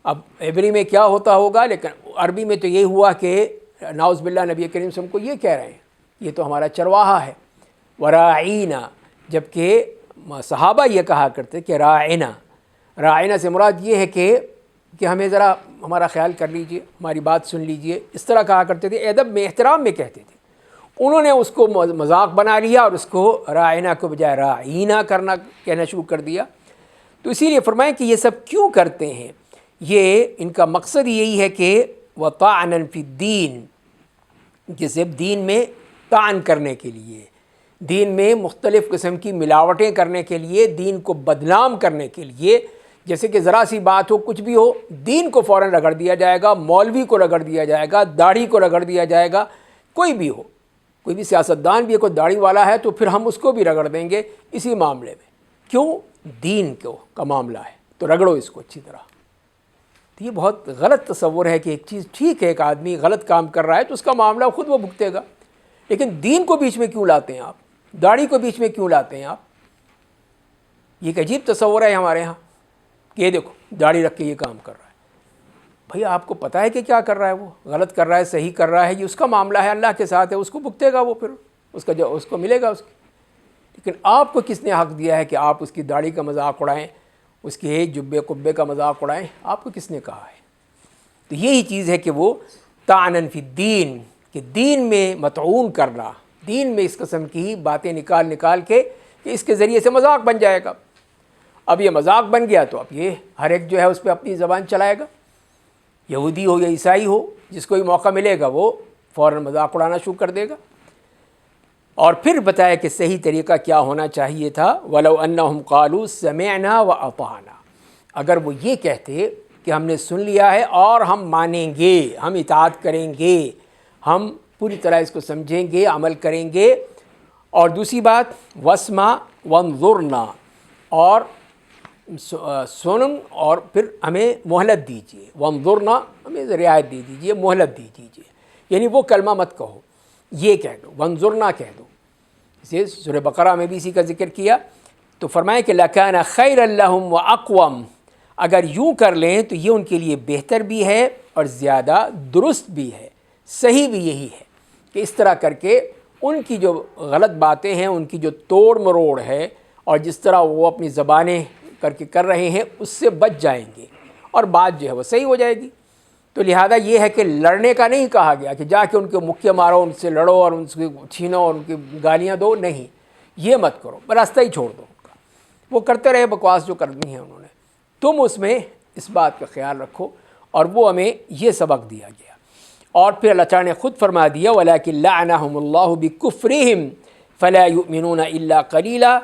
اب عبری میں کیا ہوتا ہوگا، لیکن عربی میں تو یہ ہوا کہ نعوذ باللہ نبی کریم صلی اللہ علیہ وسلم کو یہ کہہ رہے ہیں یہ تو ہمارا چرواہا ہے، وراعینا، جبکہ صحابہ یہ کہا کرتے کہ راعینا سے مراد یہ ہے کہ ہمیں ذرا ہمارا خیال کر لیجئے، ہماری بات سن لیجئے، اس طرح کہا کرتے تھے، ادب میں احترام میں کہتے تھے۔ انہوں نے اس کو مذاق بنا لیا اور اس کو راعینا کو بجائے راعینا کہنا شروع کر دیا۔ تو اسی لیے فرمائیں کہ یہ سب کیوں کرتے ہیں، یہ ان کا مقصد یہی ہے کہ وطعنا فی الدین، کہ صرف دین میں طعن کرنے کے لیے، دین میں مختلف قسم کی ملاوٹیں کرنے کے لیے، دین کو بدنام کرنے کے لیے، جیسے کہ ذرا سی بات ہو، کچھ بھی ہو، دین کو فوراً رگڑ دیا جائے گا، مولوی کو رگڑ دیا جائے گا، داڑھی کو رگڑ دیا جائے گا، کوئی بھی ہو، کوئی بھی سیاستدان بھی کوئی داڑھی والا ہے تو پھر ہم اس کو بھی رگڑ دیں گے اسی معاملے میں، کیوں؟ دین کا معاملہ ہے تو رگڑو اس کو اچھی طرح۔ تو یہ بہت غلط تصور ہے کہ ایک چیز ٹھیک ہے، ایک آدمی غلط کام کر رہا ہے تو اس کا معاملہ خود وہ بھگتے گا، لیکن دین کو بیچ میں کیوں لاتے ہیں آپ؟ داڑھی کو بیچ میں کیوں لاتے ہیں آپ؟ یہ ایک عجیب تصور ہے ہمارے ہاں کہ یہ دیکھو داڑھی رکھ کے یہ کام کر رہا ہے۔ بھئی آپ کو پتہ ہے کہ کیا کر رہا ہے، وہ غلط کر رہا ہے، صحیح کر رہا ہے، یہ اس کا معاملہ ہے، اللہ کے ساتھ ہے، اس کو بھگتے گا وہ، پھر اس کو ملے گا اس کی۔ لیکن آپ کو کس نے حق دیا ہے کہ آپ اس کی داڑھی کا مذاق اڑائیں، اس کے جبے قبے کا مذاق اڑائیں؟ آپ کو کس نے کہا ہے؟ تو یہی چیز ہے کہ وہ طعنا فی الدین، کہ دین میں مطعون کرنا، دین میں اس قسم کی باتیں نکال کے کہ اس کے ذریعے سے مذاق بن جائے گا۔ اب یہ مذاق بن گیا تو اب یہ ہر ایک جو ہے اس پہ اپنی زبان چلائے گا، یہودی ہو یا عیسائی ہو، جس کو بھی موقع ملے گا وہ فوراً مذاق اڑانا شروع کر دے گا۔ اور پھر بتایا کہ صحیح طریقہ کیا ہونا چاہیے تھا، وَلَوْ أَنَّهُمْ قَالُوا سَمِعْنَا وَأَطَعْنَا، اگر وہ یہ کہتے کہ ہم نے سن لیا ہے اور ہم مانیں گے، ہم اطاعت کریں گے، ہم پوری طرح اس کو سمجھیں گے، عمل کریں گے۔ اور دوسری بات وَاسْمَعْ وَانظُرْنَا، اور سنن اور پھر ہمیں مہلت دیجیے، وانظرنا، ہمیں رعایت دے دیجیے، مہلت دی دیجیے، یعنی وہ کلمہ مت کہو، یہ کہہ دو، وانظرنا کہہ دو۔ اسے سورہ بقرہ میں بھی اسی کا ذکر کیا تو فرمائے کہ لَكَانَ خَيْرًا لَهُمْ وَأَقْوَمْ، اگر یوں کر لیں تو یہ ان کے لیے بہتر بھی ہے اور زیادہ درست بھی ہے، صحیح بھی یہی ہے کہ اس طرح کر کے ان کی جو غلط باتیں ہیں، ان کی جو توڑ مروڑ ہے اور جس طرح وہ اپنی زبانیں کر رہے ہیں اس سے بچ جائیں گے اور بات جو ہے وہ صحیح ہو جائے گی۔ تو لہذا یہ ہے کہ لڑنے کا نہیں کہا گیا کہ جا کے ان کے مکے مارو، ان سے لڑو اور ان سے چھینو اور ان کی گالیاں دو، نہیں، یہ مت کرو، راستہ ہی چھوڑ دو ان کا، وہ کرتے رہے بکواس جو کرنی ہے انہوں نے، تم اس میں اس بات کا خیال رکھو۔ اور وہ ہمیں یہ سبق دیا گیا۔ اور پھر اللہ تعالیٰ نے خود فرما دیا وَلَكِنْ لَعَنَهُمُ اللَّهُ بِكُفْرِهِمْ فَلَا يُؤْمِنُونَ إِلَّا قَلِيلًا،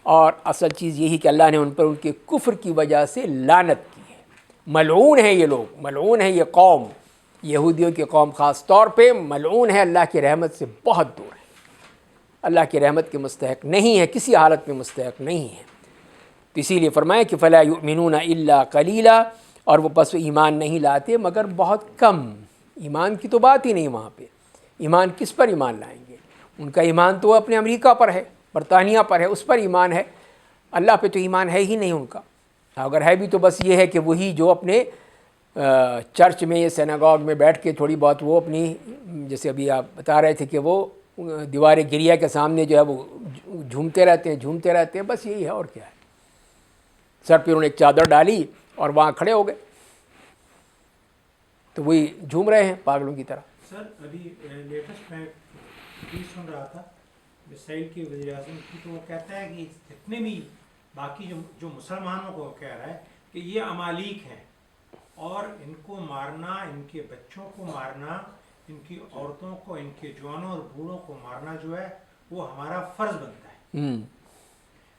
اور اصل چیز یہی کہ اللہ نے ان پر ان کے کفر کی وجہ سے لعنت کی ہے۔ ملعون ہیں یہ لوگ، ملعون ہے یہ قوم، یہودیوں کی قوم خاص طور پہ ملعون ہے، اللہ کی رحمت سے بہت دور ہے، اللہ کی رحمت کے مستحق نہیں ہے، کسی حالت میں مستحق نہیں ہے۔ تو اسی لیے فرمایا کہ فَلَا يُؤْمِنُونَ إِلَّا قَلِيلًا، اور وہ بس ایمان نہیں لاتے مگر بہت کم۔ ایمان کی تو بات ہی نہیں وہاں پہ، ایمان کس پر ایمان لائیں گے؟ ان کا ایمان تو اپنے امریکہ پر ہے، برطانیہ پر ہے، اس پر ایمان ہے، اللہ پہ تو ایمان ہے ہی نہیں ان کا. اگر ہے بھی تو بس یہ ہے کہ وہی جو اپنے چرچ میں یا سیناگوگ میں بیٹھ کے تھوڑی بہت وہ اپنی، جیسے ابھی آپ بتا رہے تھے کہ وہ دیوار گریہ کے سامنے جو ہے وہ جھومتے رہتے ہیں، بس یہی ہے اور کیا ہے. سر پہ انہوں نے ایک چادر ڈالی اور وہاں کھڑے ہو گئے، تو وہی جھوم رہے ہیں پاگلوں کی طرح. سر ابھی لیٹسٹ میں بھی سن رہا تھا اسرائیل کے وزیر اعظم کی، تو وہ کہتا ہے کہ جتنے بھی باقی جو مسلمانوں کو کہہ رہا ہے کہ یہ امالیک ہیں اور ان کو مارنا، ان کے بچوں کو مارنا، ان کی عورتوں کو، ان کے جوانوں اور بوڑھوں کو مارنا جو ہے وہ ہمارا فرض بنتا ہے.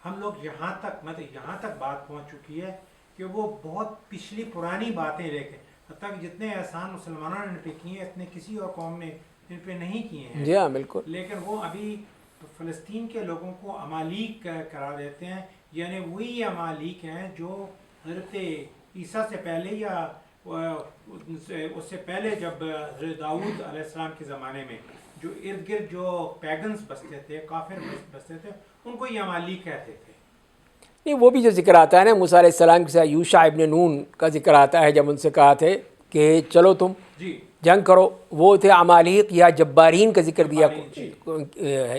ہم لوگ یہاں تک بات پہنچ چکی ہے کہ وہ بہت پچھلی پرانی باتیں لے کے، حتیٰ کہ جتنے احسان مسلمانوں نے ان پہ کیے ہیں اتنے کسی اور قوم نے ان پہ نہیں کیے ہیں. جی ہاں بالکل. لیکن وہ ابھی فلسطین کے لوگوں کو امالیک قرار دیتے ہیں، یعنی وہی امالیک ہیں جو حضرت عیسیٰ سے پہلے یا اس سے پہلے جب حضرت داؤد علیہ السلام کے زمانے میں جو ارد گرد جو پیگنز بستے تھے، کافر بستے تھے، ان کو یہ امالیک کہتے تھے. نہیں، وہ بھی جو ذکر آتا ہے نا موسیٰ علیہ السلام کے ساتھ یوشع ابن نون کا ذکر آتا ہے، جب ان سے کہا تھے کہ چلو تم جنگ کرو، وہ تھے عمالیق یا جبارین کا ذکر دیا،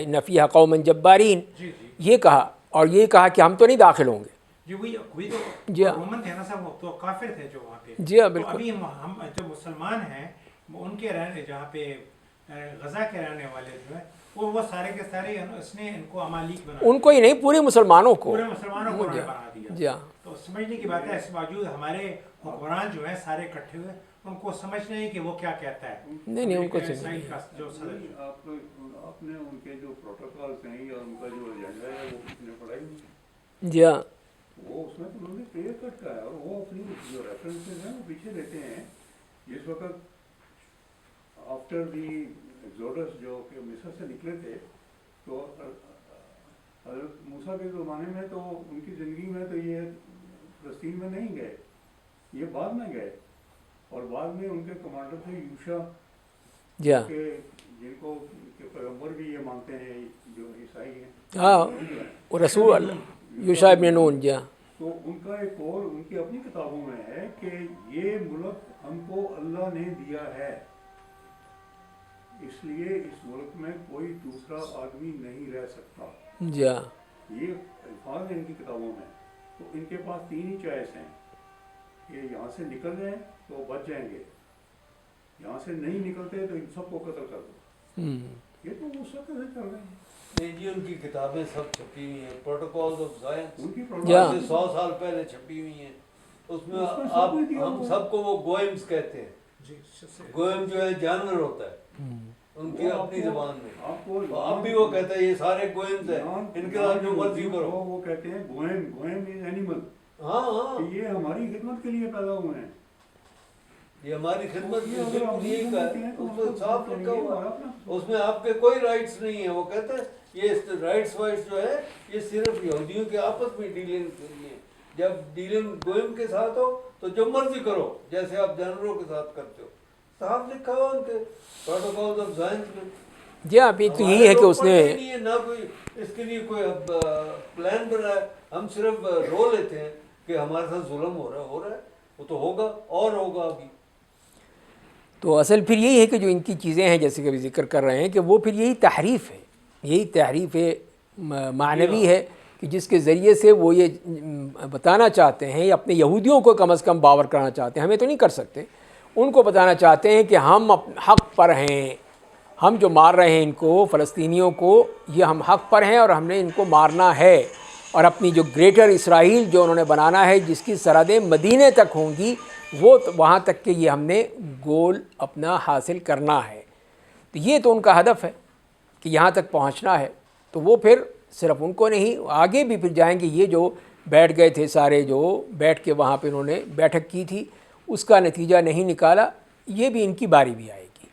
نفیہ قوما جبارین، یہ کہا، اور یہ کہا کہ ہم تو نہیں داخل ہوں گے. وہی تو جی ہاں. رومن تھے نا صاحب، وہ تو کافر تھے جو وہاں پہ. جی ہاں تو بالکل. ابھی ہم جو مسلمان ہیں ان کے رہنے، جہاں پہ غزہ کے رہنے والے جو ہیں، وہ سارے کے سارے اس نے ان کو امالیک بنا، ان کو ہی نہیں پورے مسلمانوں کو، پورے مسلمانوں کو بنا دیا. جی ہاں. تو سمجھنے کی بات ہے، اس باوجود ہمارے حکمران جو ہیں سارے اکٹھے ہوئے، ان کو سمجھ نہیں کہ وہ کیا کہتا ہے. نہیں ان کو اسرائیل کا جو صدر، آپ نے ان کے جو پروٹوکالز ہیں یا ان کا جو ایجنڈا ہے وہ کسی نے پڑھا ہی نہیں. جی ہاں. وہ اس میں تو انہوں نے کلیئر کٹ کا ہے، اور وہ اپنی جو ریفرنسز ہیں وہ پیچھے دیتے ہیں. جس وقت آفٹر دی ایگزوڈس جو کہ مصر سے نکلے تھے، تو حضرت موسیٰ کے زمانے میں تو ان کی زندگی میں تو یہ فلسطین میں نہیں گئے، یہ بعد میں گئے. اور بعد میں ان کے کمانڈر تھے یوشع، جی ہاں. کہ جن کو کہ پیغمبر بھی یہ مانتے ہیں جو عیسائی ہیں. ہاں وہ رسول یوشع ابن نون. جی ہاں. تو ان کا ایک اور ان کی اپنی کتابوں میں ہے کہ یہ ملک ہم کو اللہ نے دیا ہے، اس لیے اس ملک میں کوئی دوسرا آدمی نہیں رہ سکتا. جی ہاں. یہ الفاظ ہیں ان کی کتابوں میں. تو ان کے پاس تین ہی چوائس ہیں کہ یہاں سے نکل جائیں تو بچ جائیں گے، یہاں سے نہیں نکلتے تو ان سب کو قتل کر دو. یہ تو اس وقت سے چل رہے ہیں. نہیں جی، ان کی کتابیں سب چھپی ہوئی ہیں، پروٹوکالز آف سائنس، ان کی سے 100 سال پہلے چھپی ہوئی ہیں. اس میں آپ ہم سب کو وہ گوئمز کہتے ہیں. گوئم جو ہے جانور ہوتا ہے ان کی اپنی زبان میں. اب بھی وہ کہتا ہے یہ سارے گوئمز ہیں، ان کے ساتھ جو مرضی کرو. وہ کہتے ہیں گوئم از اینیمل. ہاں یہ ہماری خدمت کے لیے پیدا ہوئے ہیں، یہ ہماری خدمت کی بالکل یہی کا ہے. اس میں صاف لکھا ہوا ہے، اس میں آپ کے کوئی رائٹس نہیں ہیں. وہ کہتا ہے یہ رائٹس وائٹس جو ہے یہ صرف یہودیوں کے آپس میں ڈیلنگ کے لیے. جب ڈیلنگ گوئم کے ساتھ ہو تو جو مرضی کرو، جیسے آپ جانوروں کے ساتھ کرتے ہو. صاف لکھا ہوا ان کے پروٹوکالز آف سائنس میں. جی ہاں. ابھی تو یہی ہے کہ اس نے نہ کوئی اس کے لیے کوئی پلان بنا ہے. ہم صرف رو لیتے ہیں کہ ہمارے ساتھ ظلم ہو رہا ہے. وہ تو ہوگا اور ہوگا ابھی. تو اصل پھر یہی ہے کہ جو ان کی چیزیں ہیں جیسے کہ ابھی ذکر کر رہے ہیں کہ وہ پھر یہی تحریف ہے، یہی تحریف معنوی ہے کہ جس کے ذریعے سے وہ یہ بتانا چاہتے ہیں، یا اپنے یہودیوں کو کم از کم باور کرانا چاہتے ہیں. ہمیں تو نہیں کر سکتے، ان کو بتانا چاہتے ہیں کہ ہم حق پر ہیں. ہم جو مار رہے ہیں ان کو، فلسطینیوں کو، یہ ہم حق پر ہیں اور ہم نے ان کو مارنا ہے. اور اپنی جو گریٹر اسرائیل جو انہوں نے بنانا ہے، جس کی سرحدیں مدینے تک ہوں گی، وہ وہاں تک کہ یہ ہم نے گول اپنا حاصل کرنا ہے. تو یہ تو ان کا ہدف ہے کہ یہاں تک پہنچنا ہے. تو وہ پھر صرف ان کو نہیں، آگے بھی پھر جائیں گے. یہ جو بیٹھ گئے تھے سارے، جو بیٹھ کے وہاں پہ انہوں نے بیٹھک کی تھی، اس کا نتیجہ نہیں نکالا. یہ بھی ان کی باری بھی آئے گی،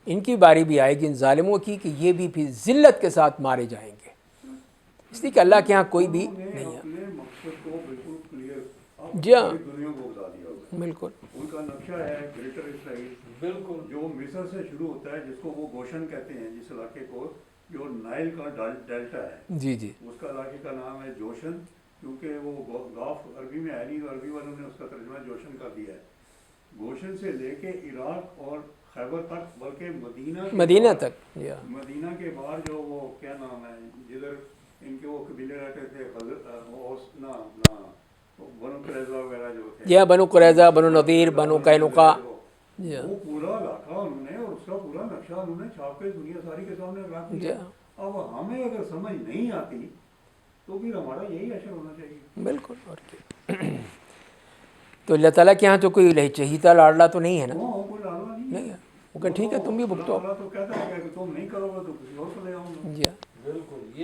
ان کی باری بھی آئے گی ان ظالموں کی، کہ یہ بھی پھر ذلت کے ساتھ مارے جائیں گے. اس لیے کہ اللہ کے ہاں کوئی بھی نہیں ہے. اپنے مقصد کو بالکل کلیئر جی ہاں دنیا کو بتا دیا. بالکل. ان کا نقشہ ہے گریٹر اسرائیل، بالکل جو مصر سے شروع ہوتا ہے، جس کو وہ گوشن کہتے ہیں، جس علاقے کو جو نائل کا ڈیلٹا ہے جی جی اس کا علاقے کا نام ہے جوشن، کیونکہ وہ گاف عربی میں ہے نہیں تو عربی والوں نے اس کا ترجمہ جوشن کا دیا ہے۔ گوشن سے لے کے عراق اور خیبر تک، بلکہ مدینہ تک، یا مدینہ کے باہر جو وہ کیا نام ہے جدھر ان کے وہ قبیلے رہتے تھے، بنو قریظہ وغیرہ جو تھے، یا بنو قریظہ، بنو نذیر، بنو قینقاع، وہ پورا علاقہ انہوں نے اور اس کا پورا نقشہ انہوں نے چھاپ کے دنیا ساری کے سامنے رکھ دیا۔ اب ہمیں اگر سمجھ نہیں آتی تو پھر ہمارا یہی اشر ہونا چاہیے۔ بالکل، اور کیا۔ تو اللہ تعالیٰ کے یہاں تو کوئی چہیتا لاڈلا تو نہیں ہے نا، کوئی لاڈلا نہیں ہے، وہ کہ ٹھیک ہے تم بھی بھگتو۔ اللہ تو کہتا ہے کہ تم نہیں کرو گے تو کسی اور کو لے آؤں گا۔ جی ہاں، بالکل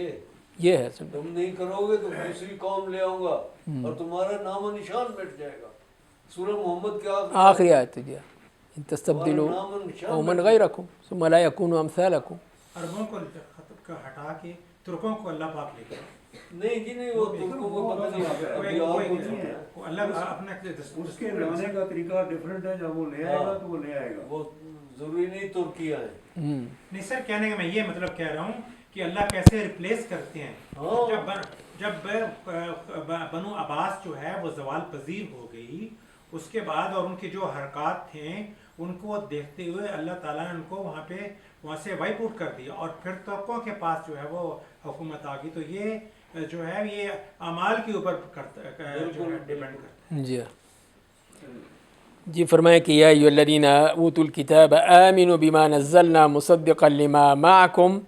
یہ ہے سن۔ تم نہیں کرو گے تو دوسری قوم لے آؤں گا اور تمہارا نام و نشان مٹ جائے گا۔ سورہ محمد کے آخری آیت جی، ان تستبدلوا قوما غیرکم ثم لا یکونوا امثالکم۔ عربوں کو خطب کا ہٹا کے ترکوں کو اللہ پاک لے گیا۔ نہیں جی نہیں، وہ ترکوں کو پتہ نہیں اللہ اپنا اس کے لانے کا طریقہ ڈفرینٹ ہے، جب وہ لے آئے گا تو وہ لے آئے گا، وہ ضروری نہیں ترکی آئے۔ نہیں سر، کہنے کا میں یہ مطلب کہہ رہا ہوں کہ اللہ کیسے ریپلیس کرتے ہیں۔ جب بنو عباس جو ہے وہ زوال پذیر ہو گئی، اس کے بعد اور ان کے جو حرکات تھے ان کو دیکھتے ہوئے اللہ تعالیٰ نے ان کو وہاں سے وائپ آؤٹ کر دیا، اور پھر ترکوں کے پاس جو ہے وہ حکومت آ گئی۔ تو یہ جو ہے یہ اعمال کے اوپر ڈیپینڈ کرتا ہے۔ جی جی، فرمائے کہ یا ایھا الذین اوتوا الکتاب آمنوا بما نزلنا مصدقا لما معکم،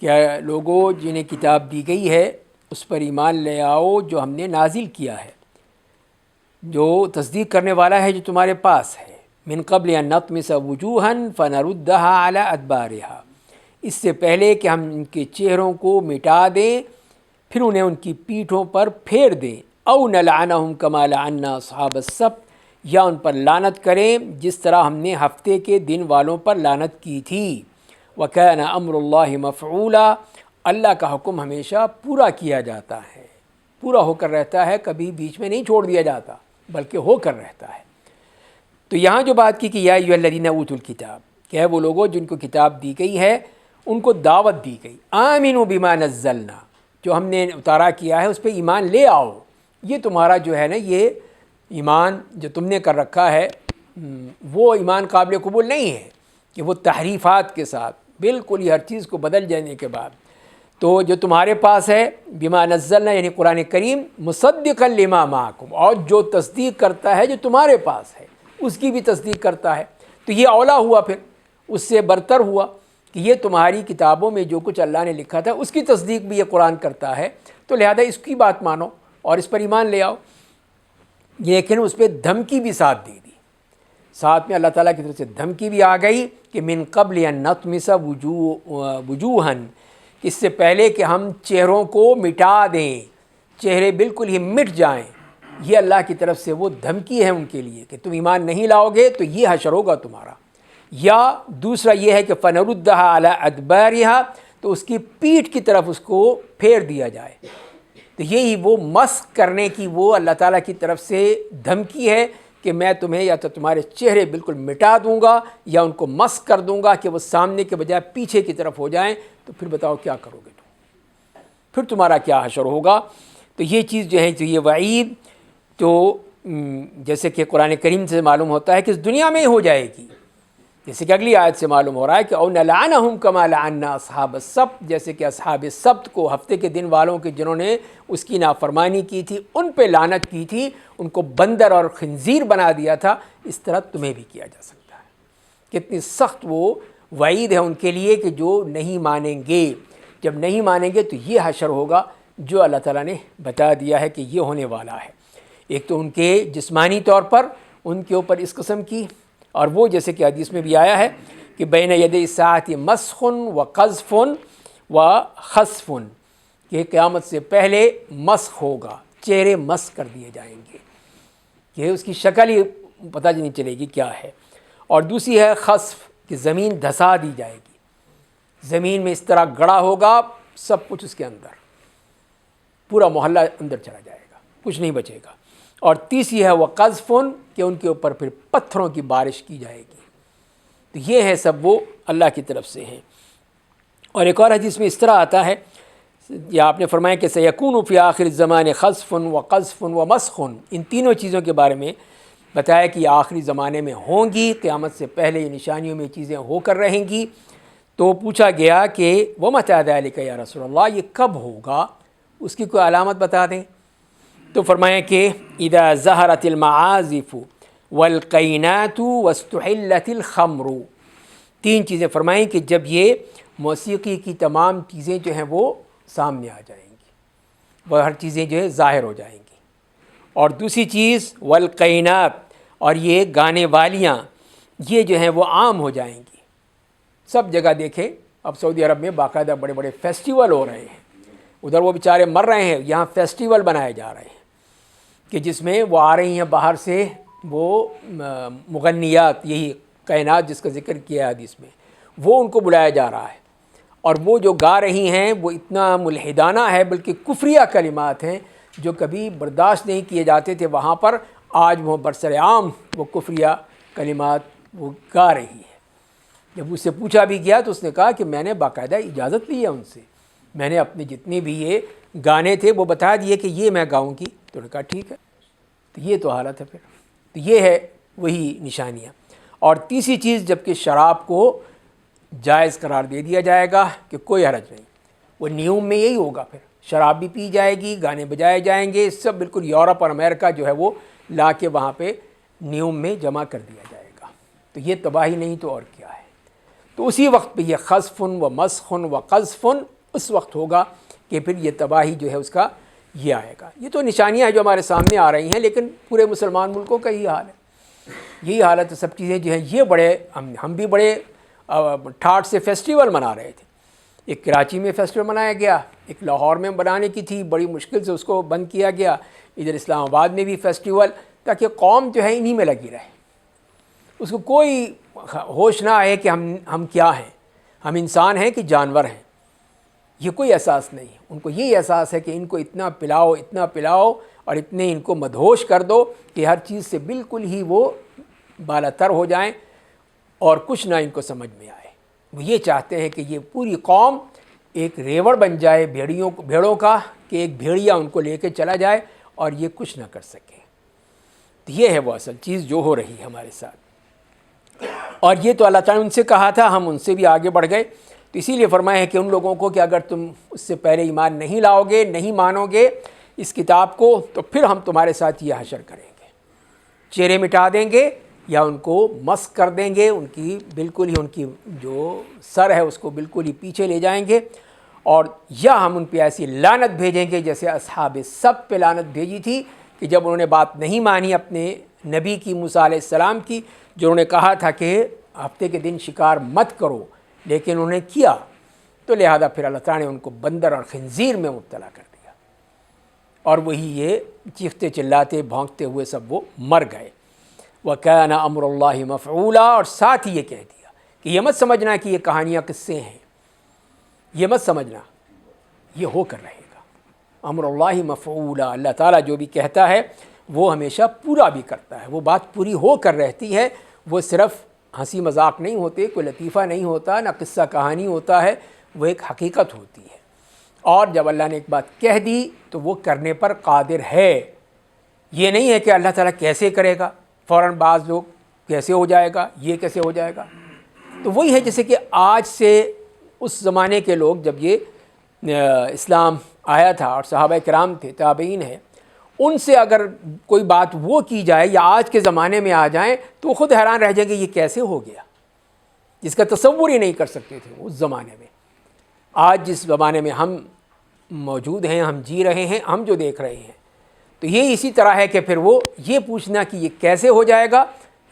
کیا لوگوں جنہیں کتاب دی گئی ہے اس پر ایمان لے آؤ جو ہم نے نازل کیا ہے، جو تصدیق کرنے والا ہے جو تمہارے پاس ہے۔ من قبل ان نطمس وجوہا فنردها علی ادبارها، اس سے پہلے کہ ہم ان کے چہروں کو مٹا دیں پھر انہیں ان کی پیٹھوں پر پھیر دیں۔ او نلعنہم کما لعنا اصحاب السبت، یا ان پر لعنت کریں جس طرح ہم نے ہفتے کے دن والوں پر لعنت کی تھی۔ وکان امر اللہ مفعولا، اللہ کا حکم ہمیشہ پورا کیا جاتا ہے، پورا ہو کر رہتا ہے، کبھی بیچ میں نہیں چھوڑ دیا جاتا بلکہ ہو کر رہتا ہے۔ تو یہاں جو بات کی کہ یا ایھا الذین اوتوا الکتاب، کہ ہے وہ لوگوں جن کو کتاب دی گئی ہے ان کو دعوت دی گئی، آمنوا بما نزلنا، جو ہم نے اتارا کیا ہے اس پہ ایمان لے آؤ۔ یہ تمہارا جو ہے نا یہ ایمان جو تم نے کر رکھا ہے وہ ایمان قابل قبول نہیں ہے، کہ وہ تحریفات کے ساتھ بالکل ہی ہر چیز کو بدل جانے کے بعد۔ تو جو تمہارے پاس ہے بما نزلنا یعنی قرآن کریم، مصدقا لما معکم، اور جو تصدیق کرتا ہے جو تمہارے پاس ہے اس کی بھی تصدیق کرتا ہے۔ تو یہ اولا ہوا، پھر اس سے برتر ہوا کہ یہ تمہاری کتابوں میں جو کچھ اللہ نے لکھا تھا اس کی تصدیق بھی یہ قرآن کرتا ہے، تو لہذا اس کی بات مانو اور اس پر ایمان لے آؤ۔ لیکن اس پہ دھمکی بھی ساتھ دے دی، ساتھ میں اللہ تعالیٰ کی طرف سے دھمکی بھی آ گئی کہ من قبل ان نطمس وجوہا، اس سے پہلے کہ ہم چہروں کو مٹا دیں، چہرے بالکل ہی مٹ جائیں۔ یہ اللہ کی طرف سے وہ دھمکی ہے ان کے لیے کہ تم ایمان نہیں لاؤ گے تو یہ حشر ہوگا تمہارا۔ یا دوسرا یہ ہے کہ فنردها علی ادبارها، تو اس کی پیٹھ کی طرف اس کو پھیر دیا جائے۔ تو یہی وہ مسخ کرنے کی وہ اللہ تعالیٰ کی طرف سے دھمکی ہے کہ میں تمہیں یا تو تمہارے چہرے بالکل مٹا دوں گا یا ان کو مسخ کر دوں گا کہ وہ سامنے کے بجائے پیچھے کی طرف ہو جائیں، تو پھر بتاؤ کیا کرو گے تم، پھر تمہارا کیا حشر ہوگا۔ تو یہ چیز جو ہے تو یہ وعید تو جیسے کہ قرآن کریم سے معلوم ہوتا ہے کہ اس دنیا میں ہی ہو جائے گی، جیسے کہ اگلی آیت سے معلوم ہو رہا ہے کہ او نلعنہم کما لعنا اصحاب السبت، جیسے کہ اصحاب السبت کو، ہفتے کے دن والوں کے جنہوں نے اس کی نافرمانی کی تھی ان پہ لعنت کی تھی، ان کو بندر اور خنزیر بنا دیا تھا، اس طرح تمہیں بھی کیا جا سکتا ہے۔ کتنی سخت وہ وعید ہے ان کے لیے کہ جو نہیں مانیں گے، جب نہیں مانیں گے تو یہ حشر ہوگا جو اللہ تعالیٰ نے بتا دیا ہے کہ یہ ہونے والا ہے۔ ایک تو ان کے جسمانی طور پر ان کے اوپر اس قسم کی، اور وہ جیسے کہ حدیث میں بھی آیا ہے کہ بین ید الساعۃ مسخ و قذف و خسف، کہ قیامت سے پہلے مسخ ہوگا، چہرے مسخ کر دیے جائیں گے کہ اس کی شکل ہی پتہ نہیں چلے گی کیا ہے، اور دوسری ہے خسف کہ زمین دھسا دی جائے گی، زمین میں اس طرح گڑا ہوگا سب کچھ اس کے اندر، پورا محلہ اندر چلا جائے گا، کچھ نہیں بچے گا، اور تیسری ہے وہ قذف کہ ان کے اوپر پھر پتھروں کی بارش کی جائے گی۔ تو یہ ہے سب وہ اللہ کی طرف سے ہیں۔ اور ایک اور حدیث میں اس طرح آتا ہے، یا آپ نے فرمایا کہ سیکون فی آخر الزمان خسف و قذف و مسخ، ان تینوں چیزوں کے بارے میں بتایا کہ یہ آخری زمانے میں ہوں گی، قیامت سے پہلے یہ نشانیوں میں چیزیں ہو کر رہیں گی۔ تو پوچھا گیا کہ وَمَتَىٰ ذَلِكَ یا رسول اللہ، یہ کب ہوگا، اس کی کوئی علامت بتا دیں۔ تو فرمایا کہ اذا ظہرت المعازف والقینات واستحلت الخمر، تین چیزیں فرمائیں کہ جب یہ موسیقی کی تمام چیزیں جو ہیں وہ سامنے آ جائیں گی، وہ ہر چیزیں جو ہے ظاہر ہو جائیں گی۔ اور دوسری چیز والقینات، اور یہ گانے والیاں یہ جو ہیں وہ عام ہو جائیں گی۔ سب جگہ دیکھیں، اب سعودی عرب میں باقاعدہ بڑے بڑے فیسٹیول ہو رہے ہیں، ادھر وہ بیچارے مر رہے ہیں، یہاں فیسٹیول بنائے جا رہے ہیں کہ جس میں وہ آ رہی ہیں باہر سے، وہ مغنیات، یہی کائنات جس کا ذکر کیا ہے حدیث میں، وہ ان کو بلایا جا رہا ہے، اور وہ جو گا رہی ہیں وہ اتنا ملحدانہ ہے، بلکہ کفریہ کلمات ہیں جو کبھی برداشت نہیں کیے جاتے تھے وہاں پر، آج وہ برسر عام وہ کفریہ کلمات وہ گا رہی ہے۔ جب اس سے پوچھا بھی گیا تو اس نے کہا کہ میں نے باقاعدہ اجازت لی ہے ان سے، میں نے اپنے جتنے بھی یہ گانے تھے وہ بتا دیے کہ یہ میں گاؤں گی، تو انہوں نے کہا ٹھیک ہے۔ تو یہ تو حالت ہے پھر، تو یہ ہے وہی نشانیاں۔ اور تیسری چیز، جب کہ شراب کو جائز قرار دے دیا جائے گا کہ کوئی حرج نہیں، وہ نیوم میں یہی ہوگا، پھر شراب بھی پی جائے گی، گانے بجائے جائیں گے، سب بالکل یورپ اور امریکہ جو ہے وہ لا کے وہاں پہ نیوم میں جمع کر دیا جائے گا۔ تو یہ تباہی نہیں تو اور کیا ہے۔ تو اسی وقت پہ یہ خسف و مسخ و قذف اس وقت ہوگا کہ پھر یہ تباہی جو ہے اس کا یہ آئے گا۔ یہ تو نشانیاں ہیں جو ہمارے سامنے آ رہی ہیں، لیکن پورے مسلمان ملکوں کا یہی حال ہے، یہی حالت ہے۔ سب چیزیں جو ہیں یہ بڑے ہم بھی بڑے ٹھاٹ سے فیسٹیول منا رہے تھے۔ ایک کراچی میں فیسٹیول منایا گیا، ایک لاہور میں بنانے کی تھی، بڑی مشکل سے اس کو بند کیا گیا، ادھر اسلام آباد میں بھی فیسٹیول، تاکہ قوم جو ہے انہی میں لگی رہے، اس کو کوئی ہوش نہ آئے کہ ہم کیا ہیں، ہم انسان ہیں کہ جانور ہیں، یہ کوئی احساس نہیں ہے۔ ان کو یہی احساس ہے کہ ان کو اتنا پلاؤ اور اتنے ان کو مدہوش کر دو کہ ہر چیز سے بالکل ہی وہ بالا تر ہو جائیں اور کچھ نہ ان کو سمجھ میں آئے۔ وہ یہ چاہتے ہیں کہ یہ پوری قوم ایک ریوڑ بن جائے بھیڑوں کا، کہ ایک بھیڑیا ان کو لے کے چلا جائے اور یہ کچھ نہ کر سکے۔ تو یہ ہے وہ اصل چیز جو ہو رہی ہے ہمارے ساتھ۔ اور یہ تو اللہ تعالیٰ نے ان سے کہا تھا، ہم ان سے بھی آگے بڑھ گئے، تو اسی لیے فرمایا ہے کہ ان لوگوں کو کہ اگر تم اس سے پہلے ایمان نہیں لاؤ گے، نہیں مانو گے اس کتاب کو، تو پھر ہم تمہارے ساتھ یہ حشر کریں گے، چہرے مٹا دیں گے یا ان کو مسخ کر دیں گے، ان کی بالکل ہی ان کی جو سر ہے اس کو بالکل ہی پیچھے لے جائیں گے، اور یا ہم ان پہ ایسی لعنت بھیجیں گے جیسے اصحاب سبت پہ لعنت بھیجی تھی، کہ جب انہوں نے بات نہیں مانی اپنے نبی کی موسیٰ علیہ السلام کی، جو انہوں نے کہا تھا کہ ہفتے کے دن شکار مت کرو، لیکن انہوں نے کیا، تو لہذا پھر اللہ تعالیٰ نے ان کو بندر اور خنزیر میں مبتلا کر دیا، اور وہی یہ چیختے چلاتے بھونکتے ہوئے سب وہ مر گئے۔ وَكَانَ أَمْرُ اللَّهِ مَفْعُولًا، اور ساتھ ہی یہ کہہ دیا کہ یہ مت سمجھنا کہ یہ کہانیاں قصے ہیں، یہ مت سمجھنا، یہ ہو کر رہے گا۔ امر اللہ مفعولا، اللہ تعالیٰ جو بھی کہتا ہے وہ ہمیشہ پورا بھی کرتا ہے، وہ بات پوری ہو کر رہتی ہے، وہ صرف ہنسی مذاق نہیں ہوتے، کوئی لطیفہ نہیں ہوتا، نہ قصہ کہانی ہوتا ہے، وہ ایک حقیقت ہوتی ہے۔ اور جب اللہ نے ایک بات کہہ دی تو وہ کرنے پر قادر ہے، یہ نہیں ہے کہ اللہ تعالیٰ کیسے کرے گا، فوراً بعض لوگ کیسے ہو جائے گا، یہ کیسے ہو جائے گا، تو وہی ہے جیسے کہ آج سے اس زمانے کے لوگ جب یہ اسلام آیا تھا اور صحابہ کرام تھے، تابعین ہیں، ان سے اگر کوئی بات وہ کی جائے یا آج کے زمانے میں آ جائیں تو وہ خود حیران رہ جائیں گے یہ کیسے ہو گیا، جس کا تصور ہی نہیں کر سکتے تھے اس زمانے میں۔ آج جس زمانے میں ہم موجود ہیں، ہم جی رہے ہیں، ہم جو دیکھ رہے ہیں، تو یہ اسی طرح ہے کہ پھر وہ یہ پوچھنا کہ یہ کیسے ہو جائے گا،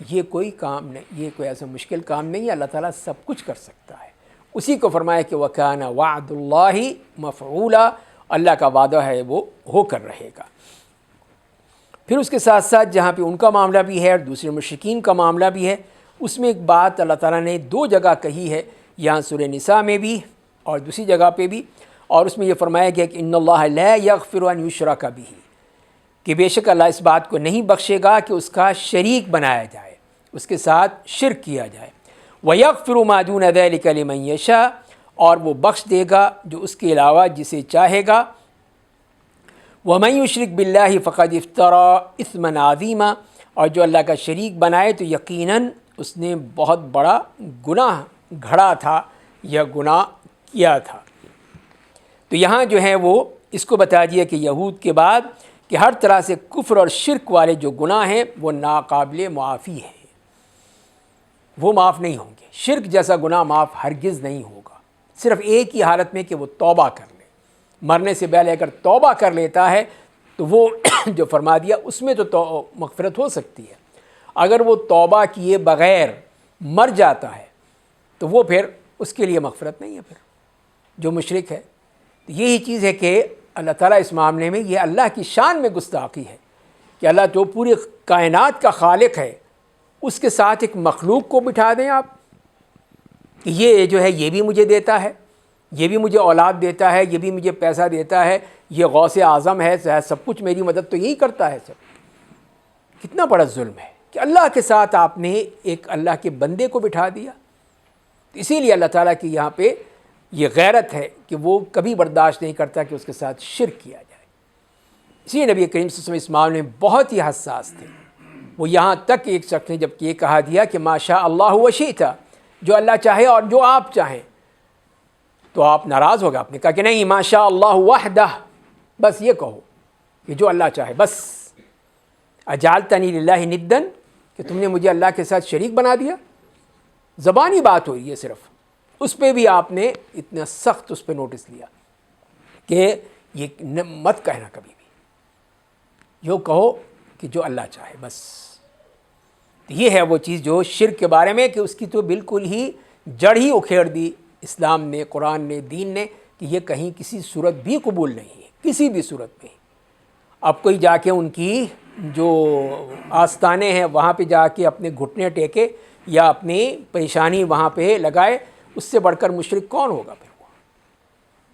یہ کوئی کام نہیں، یہ کوئی ایسا مشکل کام نہیں ہے، اللہ تعالیٰ سب کچھ کر سکتا ہے۔ اسی کو فرمایا کہ وَكَانَ وَعْدُ اللَّهِ مَفْعُولًا، اللہ کا وعدہ ہے وہ ہو کر رہے گا۔ پھر اس کے ساتھ ساتھ جہاں پہ ان کا معاملہ بھی ہے اور دوسرے مشرکین کا معاملہ بھی ہے، اس میں ایک بات اللہ تعالیٰ نے دو جگہ کہی ہے، یہاں سورہ نساء میں بھی اور دوسری جگہ پہ بھی، اور اس میں یہ فرمایا گیا کہ ان اللہ لا یغفر ان یشرک بہ، کہ بے شک اللہ اس بات کو نہیں بخشے گا کہ اس کا شریک بنایا جائے، اس کے ساتھ شرک کیا جائے۔ وَيَغْفِرُ مَا دُونَ ذَلِكَ لِمَن يَشَاءُ، اور وہ بخش دے گا جو اس کے علاوہ جسے چاہے گا۔ وَمَن يُشْرِكْ بِاللَّهِ فَقَدِ افْتَرَىٰ إِثْمًا عَظِيمًا، اور جو اللہ کا شریک بنائے تو یقیناً اس نے بہت بڑا گناہ گھڑا تھا یا گناہ کیا تھا۔ تو یہاں جو ہے وہ اس کو بتا دیا کہ یہود کے بعد کہ ہر طرح سے کفر اور شرک والے جو گناہ ہیں وہ ناقابل معافی ہیں، وہ معاف نہیں ہوں گے۔ شرک جیسا گناہ معاف ہرگز نہیں ہوگا، صرف ایک ہی حالت میں کہ وہ توبہ کر لے، مرنے سے پہلے اگر توبہ کر لیتا ہے تو وہ جو فرما دیا اس میں تو مغفرت ہو سکتی ہے۔ اگر وہ توبہ کیے بغیر مر جاتا ہے تو وہ پھر اس کے لیے مغفرت نہیں ہے، پھر جو مشرک ہے۔ تو یہی چیز ہے کہ اللہ تعالیٰ اس معاملے میں یہ اللہ کی شان میں گستاخی ہے کہ اللہ جو پوری کائنات کا خالق ہے اس کے ساتھ ایک مخلوق کو بٹھا دیں آپ کہ یہ جو ہے یہ بھی مجھے دیتا ہے، یہ بھی مجھے اولاد دیتا ہے، یہ بھی مجھے پیسہ دیتا ہے، یہ غوث اعظم ہے، سب کچھ میری مدد تو یہی کرتا ہے۔ سب کتنا بڑا ظلم ہے کہ اللہ کے ساتھ آپ نے ایک اللہ کے بندے کو بٹھا دیا۔ اسی لیے اللہ تعالیٰ کی یہاں پہ یہ غیرت ہے کہ وہ کبھی برداشت نہیں کرتا کہ اس کے ساتھ شرک کیا جائے۔ اسی لیے نبی کریم صلی اللہ علیہ وسلم اس معاملے میں بہت ہی حساس تھے۔ وہ یہاں تک ایک شخص نے جب یہ کہا دیا کہ ما شاء اللہ وشئت، جو اللہ چاہے اور جو آپ چاہیں، تو آپ ناراض ہو گئے۔ آپ نے کہا کہ نہیں، ما شاء اللہ وحدہ، بس یہ کہو کہ جو اللہ چاہے بس۔ اجعلتنی للہ ندا، کہ تم نے مجھے اللہ کے ساتھ شریک بنا دیا۔ زبانی بات ہوئی ہے صرف، اس پہ بھی آپ نے اتنا سخت اس پہ نوٹس لیا کہ یہ مت کہنا کبھی بھی، یوں کہو کہ جو اللہ چاہے بس۔ یہ ہے وہ چیز جو شرک کے بارے میں کہ اس کی تو بالکل ہی جڑ ہی اکھیڑ دی اسلام نے، قرآن نے، دین نے، کہ یہ کہیں کسی صورت بھی قبول نہیں ہے، کسی بھی صورت میں۔ اب کوئی جا کے ان کی جو آستانے ہیں وہاں پہ جا کے اپنے گھٹنے ٹیکے یا اپنی پریشانی وہاں پہ لگائے، اس سے بڑھ کر مشرک کون ہوگا پھر وہ؟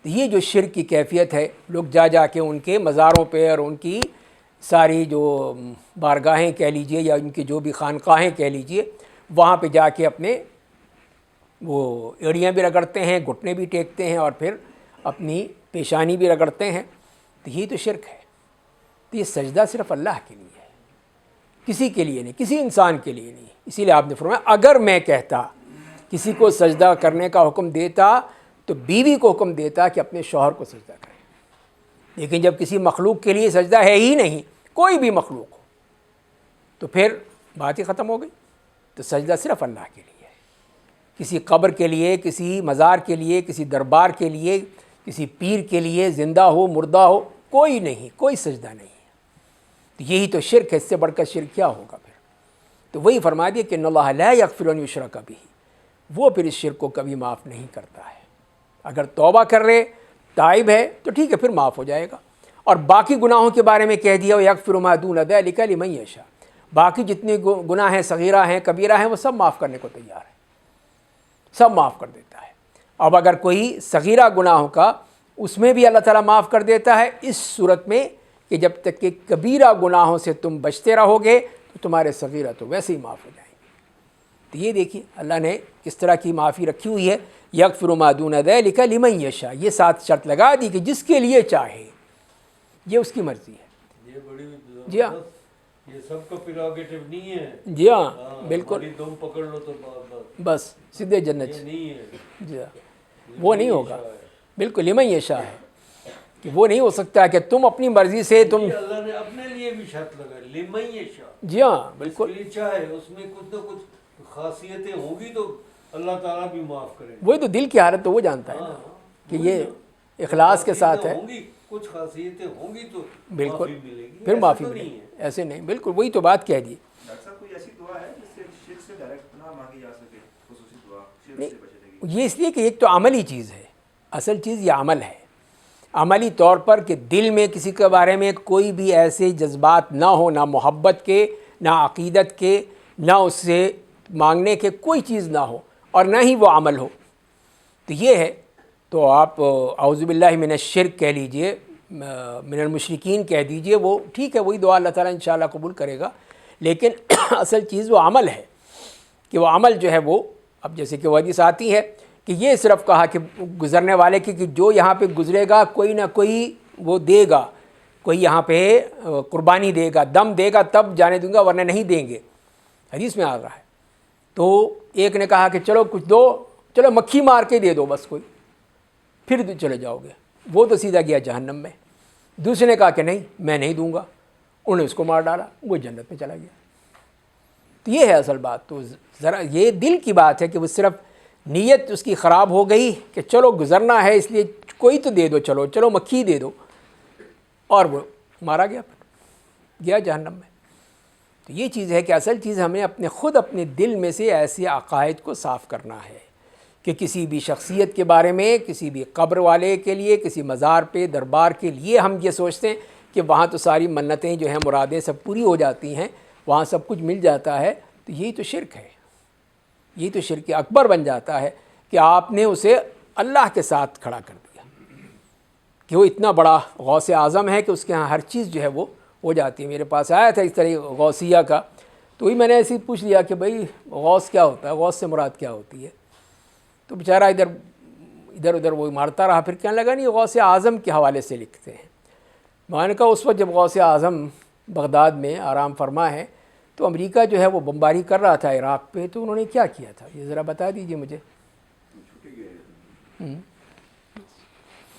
تو یہ جو شرک کی کیفیت ہے، لوگ جا جا کے ان کے مزاروں پہ اور ان کی ساری جو بارگاہیں کہہ لیجئے یا ان کی جو بھی خانقاہیں کہہ لیجئے، وہاں پہ جا کے اپنے وہ ایڑیاں بھی رگڑتے ہیں، گھٹنے بھی ٹیکتے ہیں اور پھر اپنی پیشانی بھی رگڑتے ہیں۔ تو یہ تو شرک ہے۔ تو یہ سجدہ صرف اللہ کے لیے ہے، کسی کے لیے نہیں، کسی انسان کے لیے نہیں۔ اسی لیے آپ نے فرمایا اگر میں کہتا، کسی کو سجدہ کرنے کا حکم دیتا تو بیوی کو حکم دیتا کہ اپنے شوہر کو سجدہ کرے، لیکن جب کسی مخلوق کے لیے سجدہ ہے ہی نہیں، کوئی بھی مخلوق ہو، تو پھر بات ہی ختم ہو گئی۔ تو سجدہ صرف اللہ کے لیے ہے، کسی قبر کے لیے، کسی مزار کے لیے، کسی دربار کے لیے، کسی پیر کے لیے، زندہ ہو مردہ ہو، کوئی نہیں، کوئی سجدہ نہیں ہے۔ تو یہی تو شرک ہے، اس سے بڑھ کر شرک کیا ہوگا پھر؟ تو وہی فرما دیا کہ ان اللہ لا یغفر ان یشرک بہ، وہ پھر اس شرک کو کبھی معاف نہیں کرتا ہے۔ اگر توبہ کر لے، تائب ہے تو ٹھیک ہے، پھر معاف ہو جائے گا۔ اور باقی گناہوں کے بارے میں کہہ دیا وَيَغْفِرُ مَا دُونَ ذَلِكَ لِمَن يَشَاءُ، باقی جتنے گناہ ہیں، صغیرہ ہیں، کبیرہ ہیں، وہ سب معاف کرنے کو تیار ہے، سب معاف کر دیتا ہے۔ اب اگر کوئی صغیرہ گناہوں کا، اس میں بھی اللہ تعالیٰ معاف کر دیتا ہے اس صورت میں کہ جب تک کہ کبیرہ گناہوں سے تم بچتے رہو گے تو تمہارے صغیرہ تو ویسے ہی معاف ہو جائیں گے۔ تو یہ دیکھیے اللہ نے کس طرح کی معافی رکھی ہوئی ہے، یغفر ما دون ذلک لمن یشاء، یہ ساتھ شرط لگا دی کہ جس کے لیے چاہے، یہ اس کی مرضی ہے۔ یہ بڑی جی ہاں، یہ سب کا پریروگیٹو نہیں ہے۔ جی ہاں بالکل، ہماری دم پکڑ لو تو بس سیدھے جنت۔ یہ نہیں ہے، جی ہاں، وہ نہیں ہوگا، بالکل لمن یشاء ہے کہ وہ نہیں ہو سکتا کہ تم اپنی مرضی سے تم۔ اللہ نے اپنے لیے بھی شرط لگائی لمن یشاء، جی ہاں جس بالکل، کے لیے چاہے، اس میں کچھ نہ کچھ خاصیتیں ہوں گی تو اللہ تعالیٰ بھی معاف کرے گا۔ وہی تو دل کی حالت تو وہ جانتا ہے نا کہ یہ اخلاص کے ساتھ ہے، ہوں گی، کچھ خاصیتیں ہوں گی تو بالکل معافی ملے گی، پھر ایسا معافی تو ملے نہیں گی، ہے۔ ایسے نہیں، بالکل وہی تو بات کہہ دی۔ ڈاکٹر صاحب کوئی ایسی دعا ہے جس سے شرک سے ڈائریکٹ پناہ مانگی جا سکے، خصوصی دعا شرک سے بچنے کی؟ یہ اس لیے کہ ایک تو عملی چیز ہے، اصل چیز یہ عمل ہے، عملی طور پر کہ دل میں کسی کے بارے میں کوئی بھی ایسے جذبات نہ ہو، نہ محبت کے، نہ عقیدت کے، نہ اس سے مانگنے کے کوئی چیز نہ ہو، اور نہ ہی وہ عمل ہو۔ تو یہ ہے، تو آپ اعوذ باللہ من الشرک کہہ لیجئے، من المشرکین کہہ دیجئے، وہ ٹھیک ہے، وہی دعا اللہ تعالیٰ انشاءاللہ قبول کرے گا، لیکن اصل چیز وہ عمل ہے کہ وہ عمل جو ہے وہ، اب جیسے کہ وہ حدیث آتی ہے کہ یہ صرف کہا کہ گزرنے والے کی کہ جو یہاں پہ گزرے گا کوئی نہ کوئی وہ دے گا، کوئی یہاں پہ قربانی دے گا، دم دے گا تب جانے دوں گا ورنہ نہیں دیں گے، حدیث میں آ رہا ہے۔ تو ایک نے کہا کہ چلو کچھ دو، چلو مکھی مار کے دے دو بس کوئی، پھر چلے جاؤ گے، وہ تو سیدھا گیا جہنم میں۔ دوسرے نے کہا کہ نہیں میں نہیں دوں گا، انہوں نے اس کو مار ڈالا، وہ جنت میں چلا گیا۔ تو یہ ہے اصل بات۔ تو ذرا یہ دل کی بات ہے کہ وہ صرف نیت اس کی خراب ہو گئی کہ چلو گزرنا ہے اس لیے کوئی تو دے دو، چلو مکھی دے دو، اور وہ مارا گیا، پھر گیا جہنم میں۔ تو یہ چیز ہے کہ اصل چیز ہمیں اپنے دل میں سے ایسے عقائد کو صاف کرنا ہے کہ کسی بھی شخصیت کے بارے میں، کسی بھی قبر والے کے لیے، کسی مزار پہ دربار کے لیے ہم یہ سوچتے ہیں کہ وہاں تو ساری منتیں جو ہیں مرادیں سب پوری ہو جاتی ہیں، وہاں سب کچھ مل جاتا ہے، تو یہی تو شرک ہے، یہی تو شرک اکبر بن جاتا ہے کہ آپ نے اسے اللہ کے ساتھ کھڑا کر دیا کہ وہ اتنا بڑا غوث اعظم ہے کہ اس کے ہاں ہر چیز جو ہے وہ ہو جاتی ہے۔ میرے پاس آیا تھا اس طرح غوثیہ کا، تو وہی میں نے ایسے ہی پوچھ لیا کہ بھائی غوث کیا ہوتا ہے، غوث سے مراد کیا ہوتی ہے؟ تو بیچارہ ادھر ادھر وہ مارتا رہا، پھر کہنے لگا نہیں غوث اعظم کے حوالے سے لکھتے ہیں۔ میں نے کہا اس وقت جب غوث اعظم بغداد میں آرام فرما ہے تو امریکہ جو ہے وہ بمباری کر رہا تھا عراق پہ، تو انہوں نے کیا کیا تھا یہ ذرا بتا دیجئے مجھے۔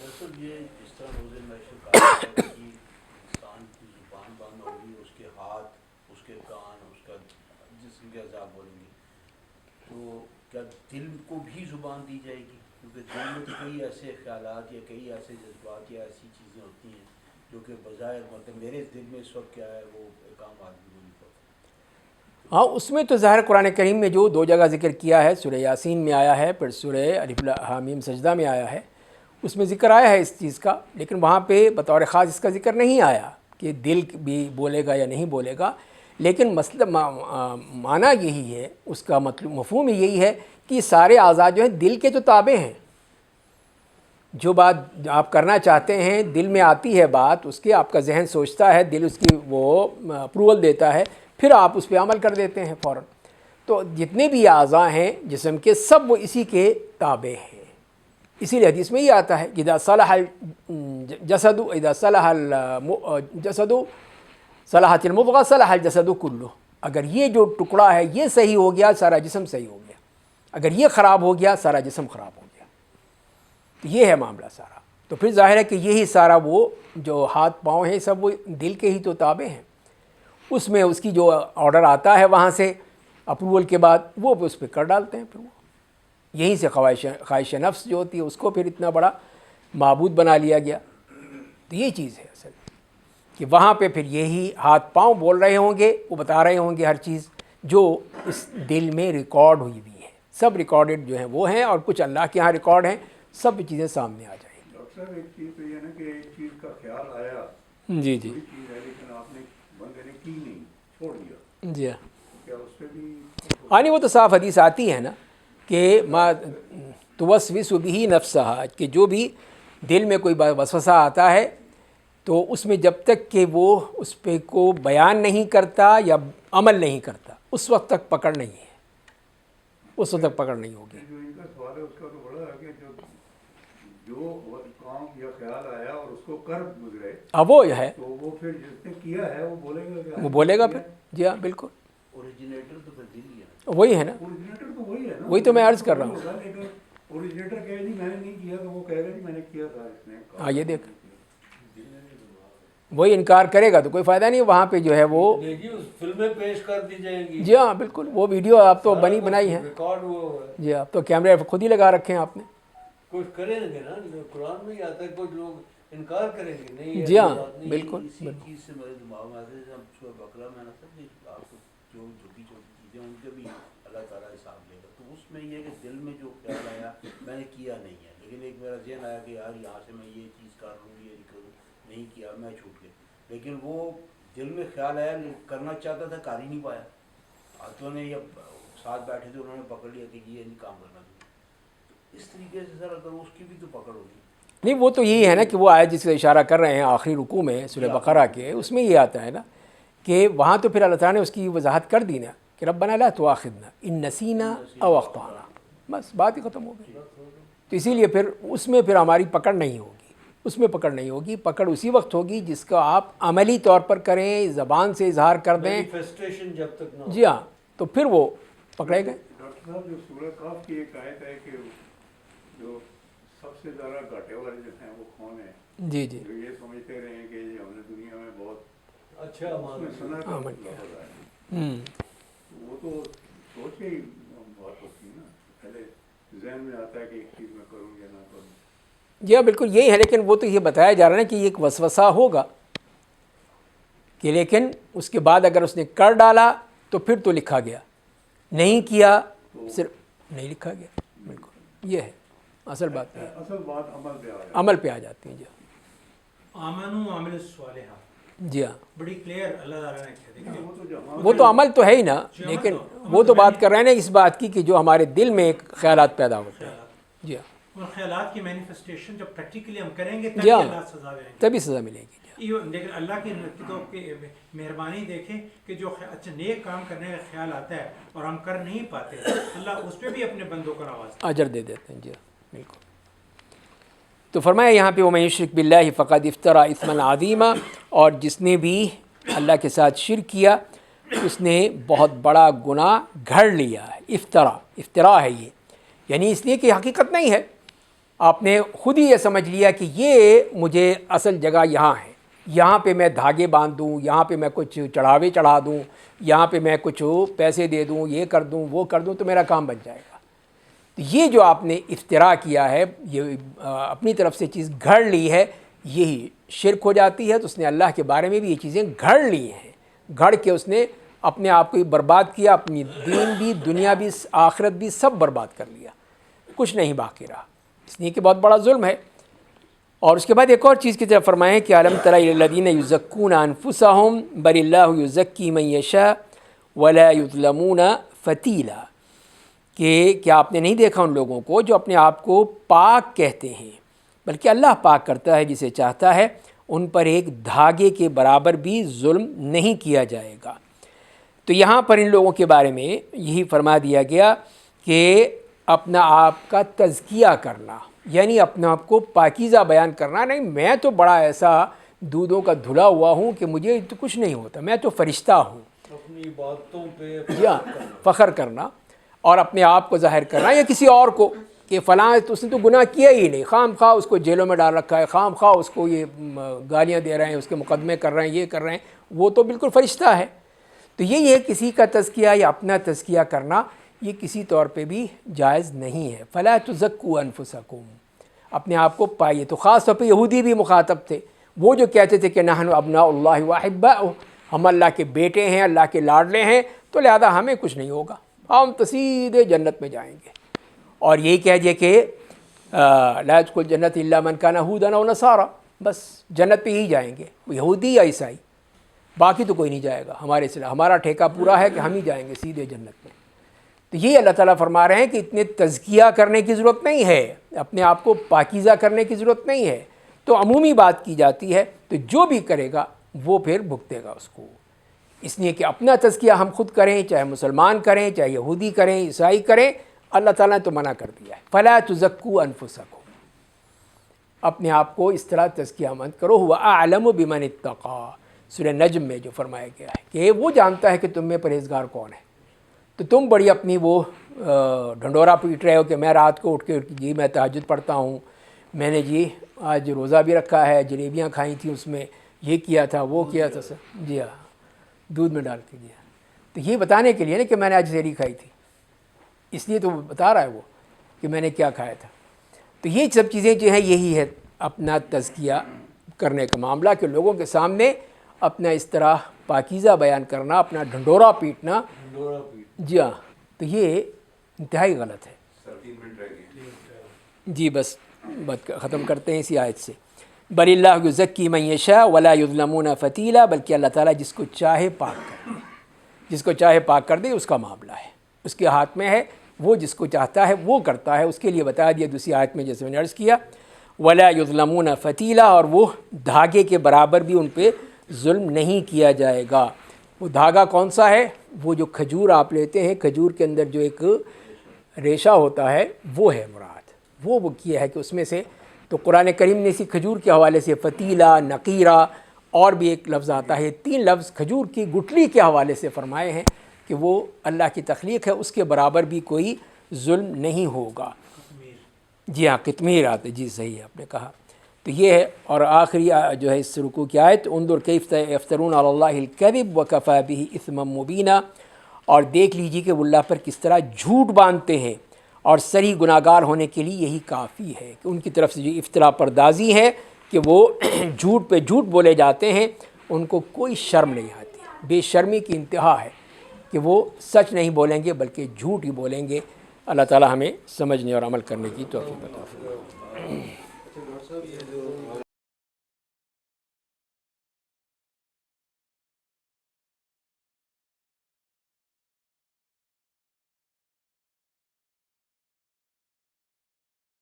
دراصل یہ جس طرح روزے معیشت کا ہے کہ انسان کی زبان بند ہوگی، اس کے ہاتھ، اس کے کان، اس کا جسم کے اعضاء بولیں گے، تو کیا دل کو بھی زبان دی جائے گی؟ کیونکہ دل میں تو کئی ایسے خیالات یا کئی ایسے جذبات یا ایسی چیزیں ہوتی ہیں جو کہ بظاہر مطلب میرے دل میں اس وقت کیا ہے وہ ایک عام آدمی کو نہیں پتا۔ ہاں اس میں تو ظاہر قرآن کریم میں جو 2 جگہ ذکر کیا ہے، سورہ یاسین میں آیا ہے، پھر سورہ الف لام میم سجدہ میں آیا ہے، اس میں ذکر آیا ہے اس چیز کا، لیکن وہاں پہ بطور خاص اس کا ذکر نہیں آیا کہ دل بھی بولے گا یا نہیں بولے گا، لیکن معنی یہی ہے، اس کا مطلب مفہوم یہی ہے کہ سارے اعضاء جو ہیں دل کے تو تابع ہیں، جو بات آپ کرنا چاہتے ہیں دل میں آتی ہے بات، اس کے آپ کا ذہن سوچتا ہے، دل اس کی وہ اپروول دیتا ہے، پھر آپ اس پہ عمل کر دیتے ہیں فوراً۔ تو جتنے بھی اعضاء ہیں جسم کے سب وہ اسی کے تابع ہیں، اسی لیے حدیث میں یہ آتا ہے اذا صلح الجسد اذا صلح الجسد صلحت المضغہ صلح الجسد کلہ، اگر یہ جو ٹکڑا ہے یہ صحیح ہو گیا سارا جسم صحیح ہو گیا، اگر یہ خراب ہو گیا سارا جسم خراب ہو گیا، تو یہ ہے معاملہ سارا۔ تو پھر ظاہر ہے کہ یہی سارا وہ جو ہاتھ پاؤں ہیں سب وہ دل کے ہی تو تابع ہیں، اس میں اس کی جو آرڈر آتا ہے وہاں سے اپروول کے بعد وہ اس پہ کر ڈالتے ہیں، پھر وہ یہیں سے خواہش نفس جو ہوتی ہے اس کو پھر اتنا بڑا معبود بنا لیا گیا۔ تو یہ چیز ہے اصل کہ وہاں پہ پھر یہی ہاتھ پاؤں بول رہے ہوں گے، وہ بتا رہے ہوں گے ہر چیز جو اس دل میں ریکارڈ ہوئی ہوئی ہے، سب ریکارڈڈ جو ہیں وہ ہیں، اور کچھ اللہ کے ہاں ریکارڈ ہیں، سب چیزیں سامنے آ جائیں گی۔ ڈاکٹر صاحب ایک چیز تو یہ نا کہ ایک چیز کا خیال آیا، جی جی بری چیز ہے لیکن آپ نے بندے نے کی نہیں، چھوڑ دیا، جی کیا اس پہ بھی؟ ہاں نہیں وہ تو صاف حدیث آتی ہے نا کہ ما توسوس بہ نفسہا، کہ جو بھی دل میں کوئی وسوسہ آتا ہے تو اس میں جب تک کہ وہ اس پہ کو بیان نہیں کرتا یا عمل نہیں کرتا اس وقت تک پکڑ نہیں ہے، اس وقت تک پکڑ نہیں ہوگی۔ جو ان کا سوال ہے اس کا تو بڑا ہے کہ جو کام یا خیال آیا اور اس کو کر گزرے، اب وہ ہے تو وہ پھر جس نے کیا ہے وہ بولے گا کہ وہ بولے گا پھر، جی ہاں بالکل اوریجنیٹر تو پھر دل ہی ہے، وہی ہے نا، اوریجنیٹر تو وہی ہے نا، وہی تو میں عرض کر رہا ہوں۔ لیکن اوریجنیٹر کہے جی میں نے نہیں کیا تو وہ کہے گا جی میں نے کیا تھا، اس نے کہا۔ ہاں یہ دیکھ وہی انکار کرے گا تو کوئی فائدہ نہیں، وہاں پہ جو ہے وہ دیکھیے اس فلمیں پیش کر دی جائیں گی، جی ہاں بالکل، وہ ویڈیو آپ تو بنائی ہیں، ریکارڈ وہ ہے، جی آپ تو کیمرے خود ہی لگا رکھے ہیں آپ نے، کچھ کریں گے نا، قرآن میں ہی آتا ہے کچھ لوگ انکار کریں گے، نہیں جی ہاں ایسی بات نہیں۔ بالکل اسی چیز سے میرے دماغ میں آتے ہیں، سورہ بقرہ میں نا سب آپ کو جو چھوٹی چھوٹی چیزیں ان کے بھی اللہ تعالیٰ حساب لے گا، تو اس میں یہ ہے کہ دل میں جو خیال آیا میں نے کیا نہیں ہے، لیکن ایک میرا ذہن آیا کہ یار یہاں سے میں یہ چیز کر لوں یہ کروں، نہیں کیا میں چھوٹ گیا، لیکن وہ دل میں خیال آیا کرنا چاہتا تھا کر ہی نہیں پایا، ہاتھوں نے یا ساتھ بیٹھے تھے انہوں نے پکڑ لیا کہ یہ نہیں کام کرنا تھا، اس طریقے سے سر اگر اس کی بھی تو پکڑ ہوگی۔ نہیں وہ تو یہی ہے نا کہ وہ آیت جس کا اشارہ کر رہے ہیں آخری رکوع میں سورہ بقرہ کے، اس میں یہ آتا ہے نا کہ وہاں تو پھر اللہ تعالیٰ نے اس کی وضاحت کر دی نا کہ ربنا لا تؤاخذنا ان نسینا او اخطانا، بس بات ہی ختم ہو گئی. تو اسی لیے پھر اس میں پھر ہماری پکڑ نہیں ہوگی، اس میں پکڑ نہیں ہوگی. پکڑ اسی وقت ہوگی جس کا آپ عملی طور پر کریں، زبان سے اظہار کر دیں. مینیفیسٹیشن جب تک نہ ہو. جی ہاں، تو پھر وہ پکڑے گئے. ڈاکٹر صاحب جو سورہ کاف کی ایک آیت ہے کہ جو سب سے زیادہ گھاٹے والے جو ہیں وہ کون ہیں؟ جی جی جو یہ سمجھتے رہے ہیں کہ یہ ہم نے دنیا میں بہت اچھا اس میں سنا کا عمل لفظ ہے. وہ تو سوچ کے ہی بات ہوتی ہے نا، پہلے ذہن میں آتا ہے کہ ایک چیز میں کروں یا نہ کروں. جی ہاں بالکل یہی ہے، لیکن وہ تو یہ بتایا جا رہا ہے کہ یہ ایک وسوسہ ہوگا کہ لیکن اس کے بعد اگر اس نے کر ڈالا تو پھر تو لکھا گیا، نہیں کیا صرف نہیں لکھا گیا. بالکل یہ ہے اصل بات ہے، اصل بات عمل پہ آ جائے. عمل پہ آ جاتی ہیں. جی آمنو عامل الصالحات جی ہاں، بڑی کلیئر اللہ تعالیٰ نے کہہ دیا. وہ تو جہاں وہ تو عمل تو ہے ہی نا، لیکن وہ تو بات کر رہے ہیں نا اس بات کی کہ جو ہمارے دل میں ایک خیالات پیدا ہوتے ہیں. جی ہاں، اور خیالات کی مینیفیسٹیشن جب پریکٹیکلی ہم کریں گے تبھی جی ہاں، اللہ سزا دیں گے. تبھی سزا ملے گی. لیکن اللہ کی مہربانی دیکھیں کہ جو اچھا نیک کام کرنے کا خیال آتا ہے اور ہم کر نہیں پاتے، اللہ اس پہ بھی اپنے بندوں کو نوازتا اجر دے دیتے ہیں. جی ہاں بالکل. تو فرمایا یہاں پہ وَمَن یُشْرِک بِاللَّهِ فَقَدِ افْتَرَىٰ اِثْمًا عَظِیمًا، اور جس نے بھی اللہ کے ساتھ شرک کیا اس نے بہت بڑا گناہ گھڑ لیا ہے. افطرا ہے یہ، یعنی اس لیے کہ حقیقت نہیں ہے، آپ نے خود ہی یہ سمجھ لیا کہ یہ مجھے اصل جگہ یہاں ہے، یہاں پہ میں دھاگے باندھ دوں، یہاں پہ میں کچھ چڑھاوے چڑھا دوں، یہاں پہ میں کچھ پیسے دے دوں، یہ کر دوں وہ کر دوں تو میرا کام بن جائے گا. تو یہ جو آپ نے افتراء کیا ہے، یہ اپنی طرف سے چیز گھڑ لی ہے، یہی شرک ہو جاتی ہے. تو اس نے اللہ کے بارے میں بھی یہ چیزیں گھڑ لی ہیں، گھڑ کے اس نے اپنے آپ کو برباد کیا، اپنی دین بھی دنیا بھی آخرت بھی سب برباد کر لیا، کچھ نہیں باقی رہا. اس لیے کہ بہت بڑا ظلم ہے. اور اس کے بعد ایک اور چیز کی طرف فرمائیں کہ أَلَمْ تَرَ إِلَى الَّذِينَ يُزَكُّونَ أَنفُسَهُمْ بَلِ اللَّهُ يُزَكِّي مَن يَشَاءُ وَلَا يُظْلَمُونَ فَتِيلًا، کہ کیا آپ نے نہیں دیکھا ان لوگوں کو جو اپنے آپ کو پاک کہتے ہیں، بلکہ اللہ پاک کرتا ہے جسے چاہتا ہے، ان پر ایک دھاگے کے برابر بھی ظلم نہیں کیا جائے گا. تو یہاں پر ان لوگوں کے بارے میں یہی فرما دیا گیا کہ اپنا آپ کا تزکیہ کرنا، یعنی اپنے آپ کو پاکیزہ بیان کرنا. نہیں میں تو بڑا ایسا دودھوں کا دھلا ہوا ہوں کہ مجھے تو کچھ نہیں ہوتا، میں تو فرشتہ ہوں. اپنی باتوں پہ جی ہاں، فخر کرنا اور اپنے آپ کو ظاہر کرنا یا کسی اور کو کہ فلاں اس نے تو گناہ کیا ہی نہیں، خام خواہ اس کو جیلوں میں ڈال رکھا ہے، خام خواہ اس کو یہ گالیاں دے رہے ہیں، اس کے مقدمے کر رہے ہیں، یہ کر رہے ہیں، وہ تو بالکل فرشتہ ہے. تو یہ کسی کا تزکیہ یا اپنا تزکیہ کرنا یہ کسی طور پہ بھی جائز نہیں ہے. فلا تزکوا انفسکم، اپنے آپ کو پائیے. تو خاص طور پہ یہودی بھی مخاطب تھے، وہ جو کہتے تھے کہ نحن ابناء اللہ واحباؤہ، ہم اللہ کے بیٹے ہیں، اللہ کے لاڈلے ہیں، تو لہذا ہمیں کچھ نہیں ہوگا، ہم تو سیدھے جنت میں جائیں گے. اور یہی کہہ دیا کہ لا يدخل جنت الا من کان هودا او نصارا، بس جنت پہ ہی جائیں گے یہودی یا عیسائی، باقی تو کوئی نہیں جائے گا. ہمارا ٹھیکہ پورا ہے کہ ہم ہی جائیں گے سیدھے جنت میں. تو یہ اللہ تعالیٰ فرما رہے ہیں کہ اتنے تزکیہ کرنے کی ضرورت نہیں ہے، اپنے آپ کو پاکیزہ کرنے کی ضرورت نہیں ہے. تو عمومی بات کی جاتی ہے، تو جو بھی کرے گا وہ پھر بھگتے گا اس کو. اس لیے کہ اپنا تزکیہ ہم خود کریں، چاہے مسلمان کریں، چاہے یہودی کریں، عیسائی کریں، اللہ تعالیٰ نے تو منع کر دیا ہے. فلا تزکوا انفسکم، اپنے آپ کو اس طرح تزکیہ مت کرو. هو اعلم بمن اتقى، سورہ نجم میں جو فرمایا گیا ہے کہ وہ جانتا ہے کہ تم میں پرہیزگار کون ہے. تو تم بڑی اپنی وہ ڈھنڈورا پیٹ رہے ہو کہ میں رات کو اٹھ کے جی میں تہجد پڑھتا ہوں، میں نے جی آج روزہ بھی رکھا ہے، جلیبیاں کھائی تھیں، اس میں یہ کیا تھا وہ کیا تھا سر. جی ہاں، دودھ میں ڈال کے دیا. تو یہ بتانے کے لیے نا کہ میں نے آج سحری کھائی تھی، اس لیے تو بتا رہا ہے وہ کہ میں نے کیا کھایا تھا. تو یہ سب چیزیں جو ہیں یہی ہے اپنا تزکیہ کرنے کا معاملہ، کہ لوگوں کے سامنے اپنا اس طرح پاکیزہ بیان کرنا، اپنا ڈھنڈورا پیٹنا. جی ہاں، تو یہ انتہائی غلط ہے. جی بس ختم کرتے ہیں اسی آیت سے. بل اللہ یزکی من یشاء ولا یظلمون فتیلا، بلکہ اللہ تعالیٰ جس کو چاہے پاک کر دے، جس کو چاہے پاک کر دے، اس کا معاملہ ہے، اس کے ہاتھ میں ہے، وہ جس کو چاہتا ہے وہ کرتا ہے. اس کے لیے بتا دیا دوسری آیت میں جیسے میں نے عرض کیا، ولا یظلمون فتیلا، اور وہ دھاگے کے برابر بھی ان پہ ظلم نہیں کیا جائے گا. وہ دھاگا کون سا ہے؟ وہ جو کھجور آپ لیتے ہیں، کھجور کے اندر جو ایک ریشہ ہوتا ہے وہ ہے مراد، وہ کیا ہے کہ اس میں سے تو قرآن کریم نے اسی کھجور کے حوالے سے فتیلہ، نقیرہ اور بھی ایک لفظ آتا ہے، 3 لفظ کھجور کی گٹلی کے حوالے سے فرمائے ہیں کہ وہ اللہ کی تخلیق ہے، اس کے برابر بھی کوئی ظلم نہیں ہوگا۔ جی ہاں، قطمیر آتے، جی صحیح ہے آپ نے کہا۔ تو یہ ہے، اور آخری جو ہے اس رکوع کی آیت، انظر کیف یفترون علی اللہ الکذب وکفی بہ اثما مبینا، اور دیکھ لیجیے کہ وہ اللہ پر کس طرح جھوٹ باندھتے ہیں اور صریح گناہگار ہونے کے لیے یہی کافی ہے کہ ان کی طرف سے جو افترا پردازی ہے کہ وہ جھوٹ پہ جھوٹ بولے جاتے ہیں، ان کو کوئی شرم نہیں آتی، بے شرمی کی انتہا ہے کہ وہ سچ نہیں بولیں گے بلکہ جھوٹ ہی بولیں گے۔ اللہ تعالی ہمیں سمجھنے اور عمل کرنے کی توفیق عطا فرمائے۔ اچھا ڈاکٹر صاحب، یہ جو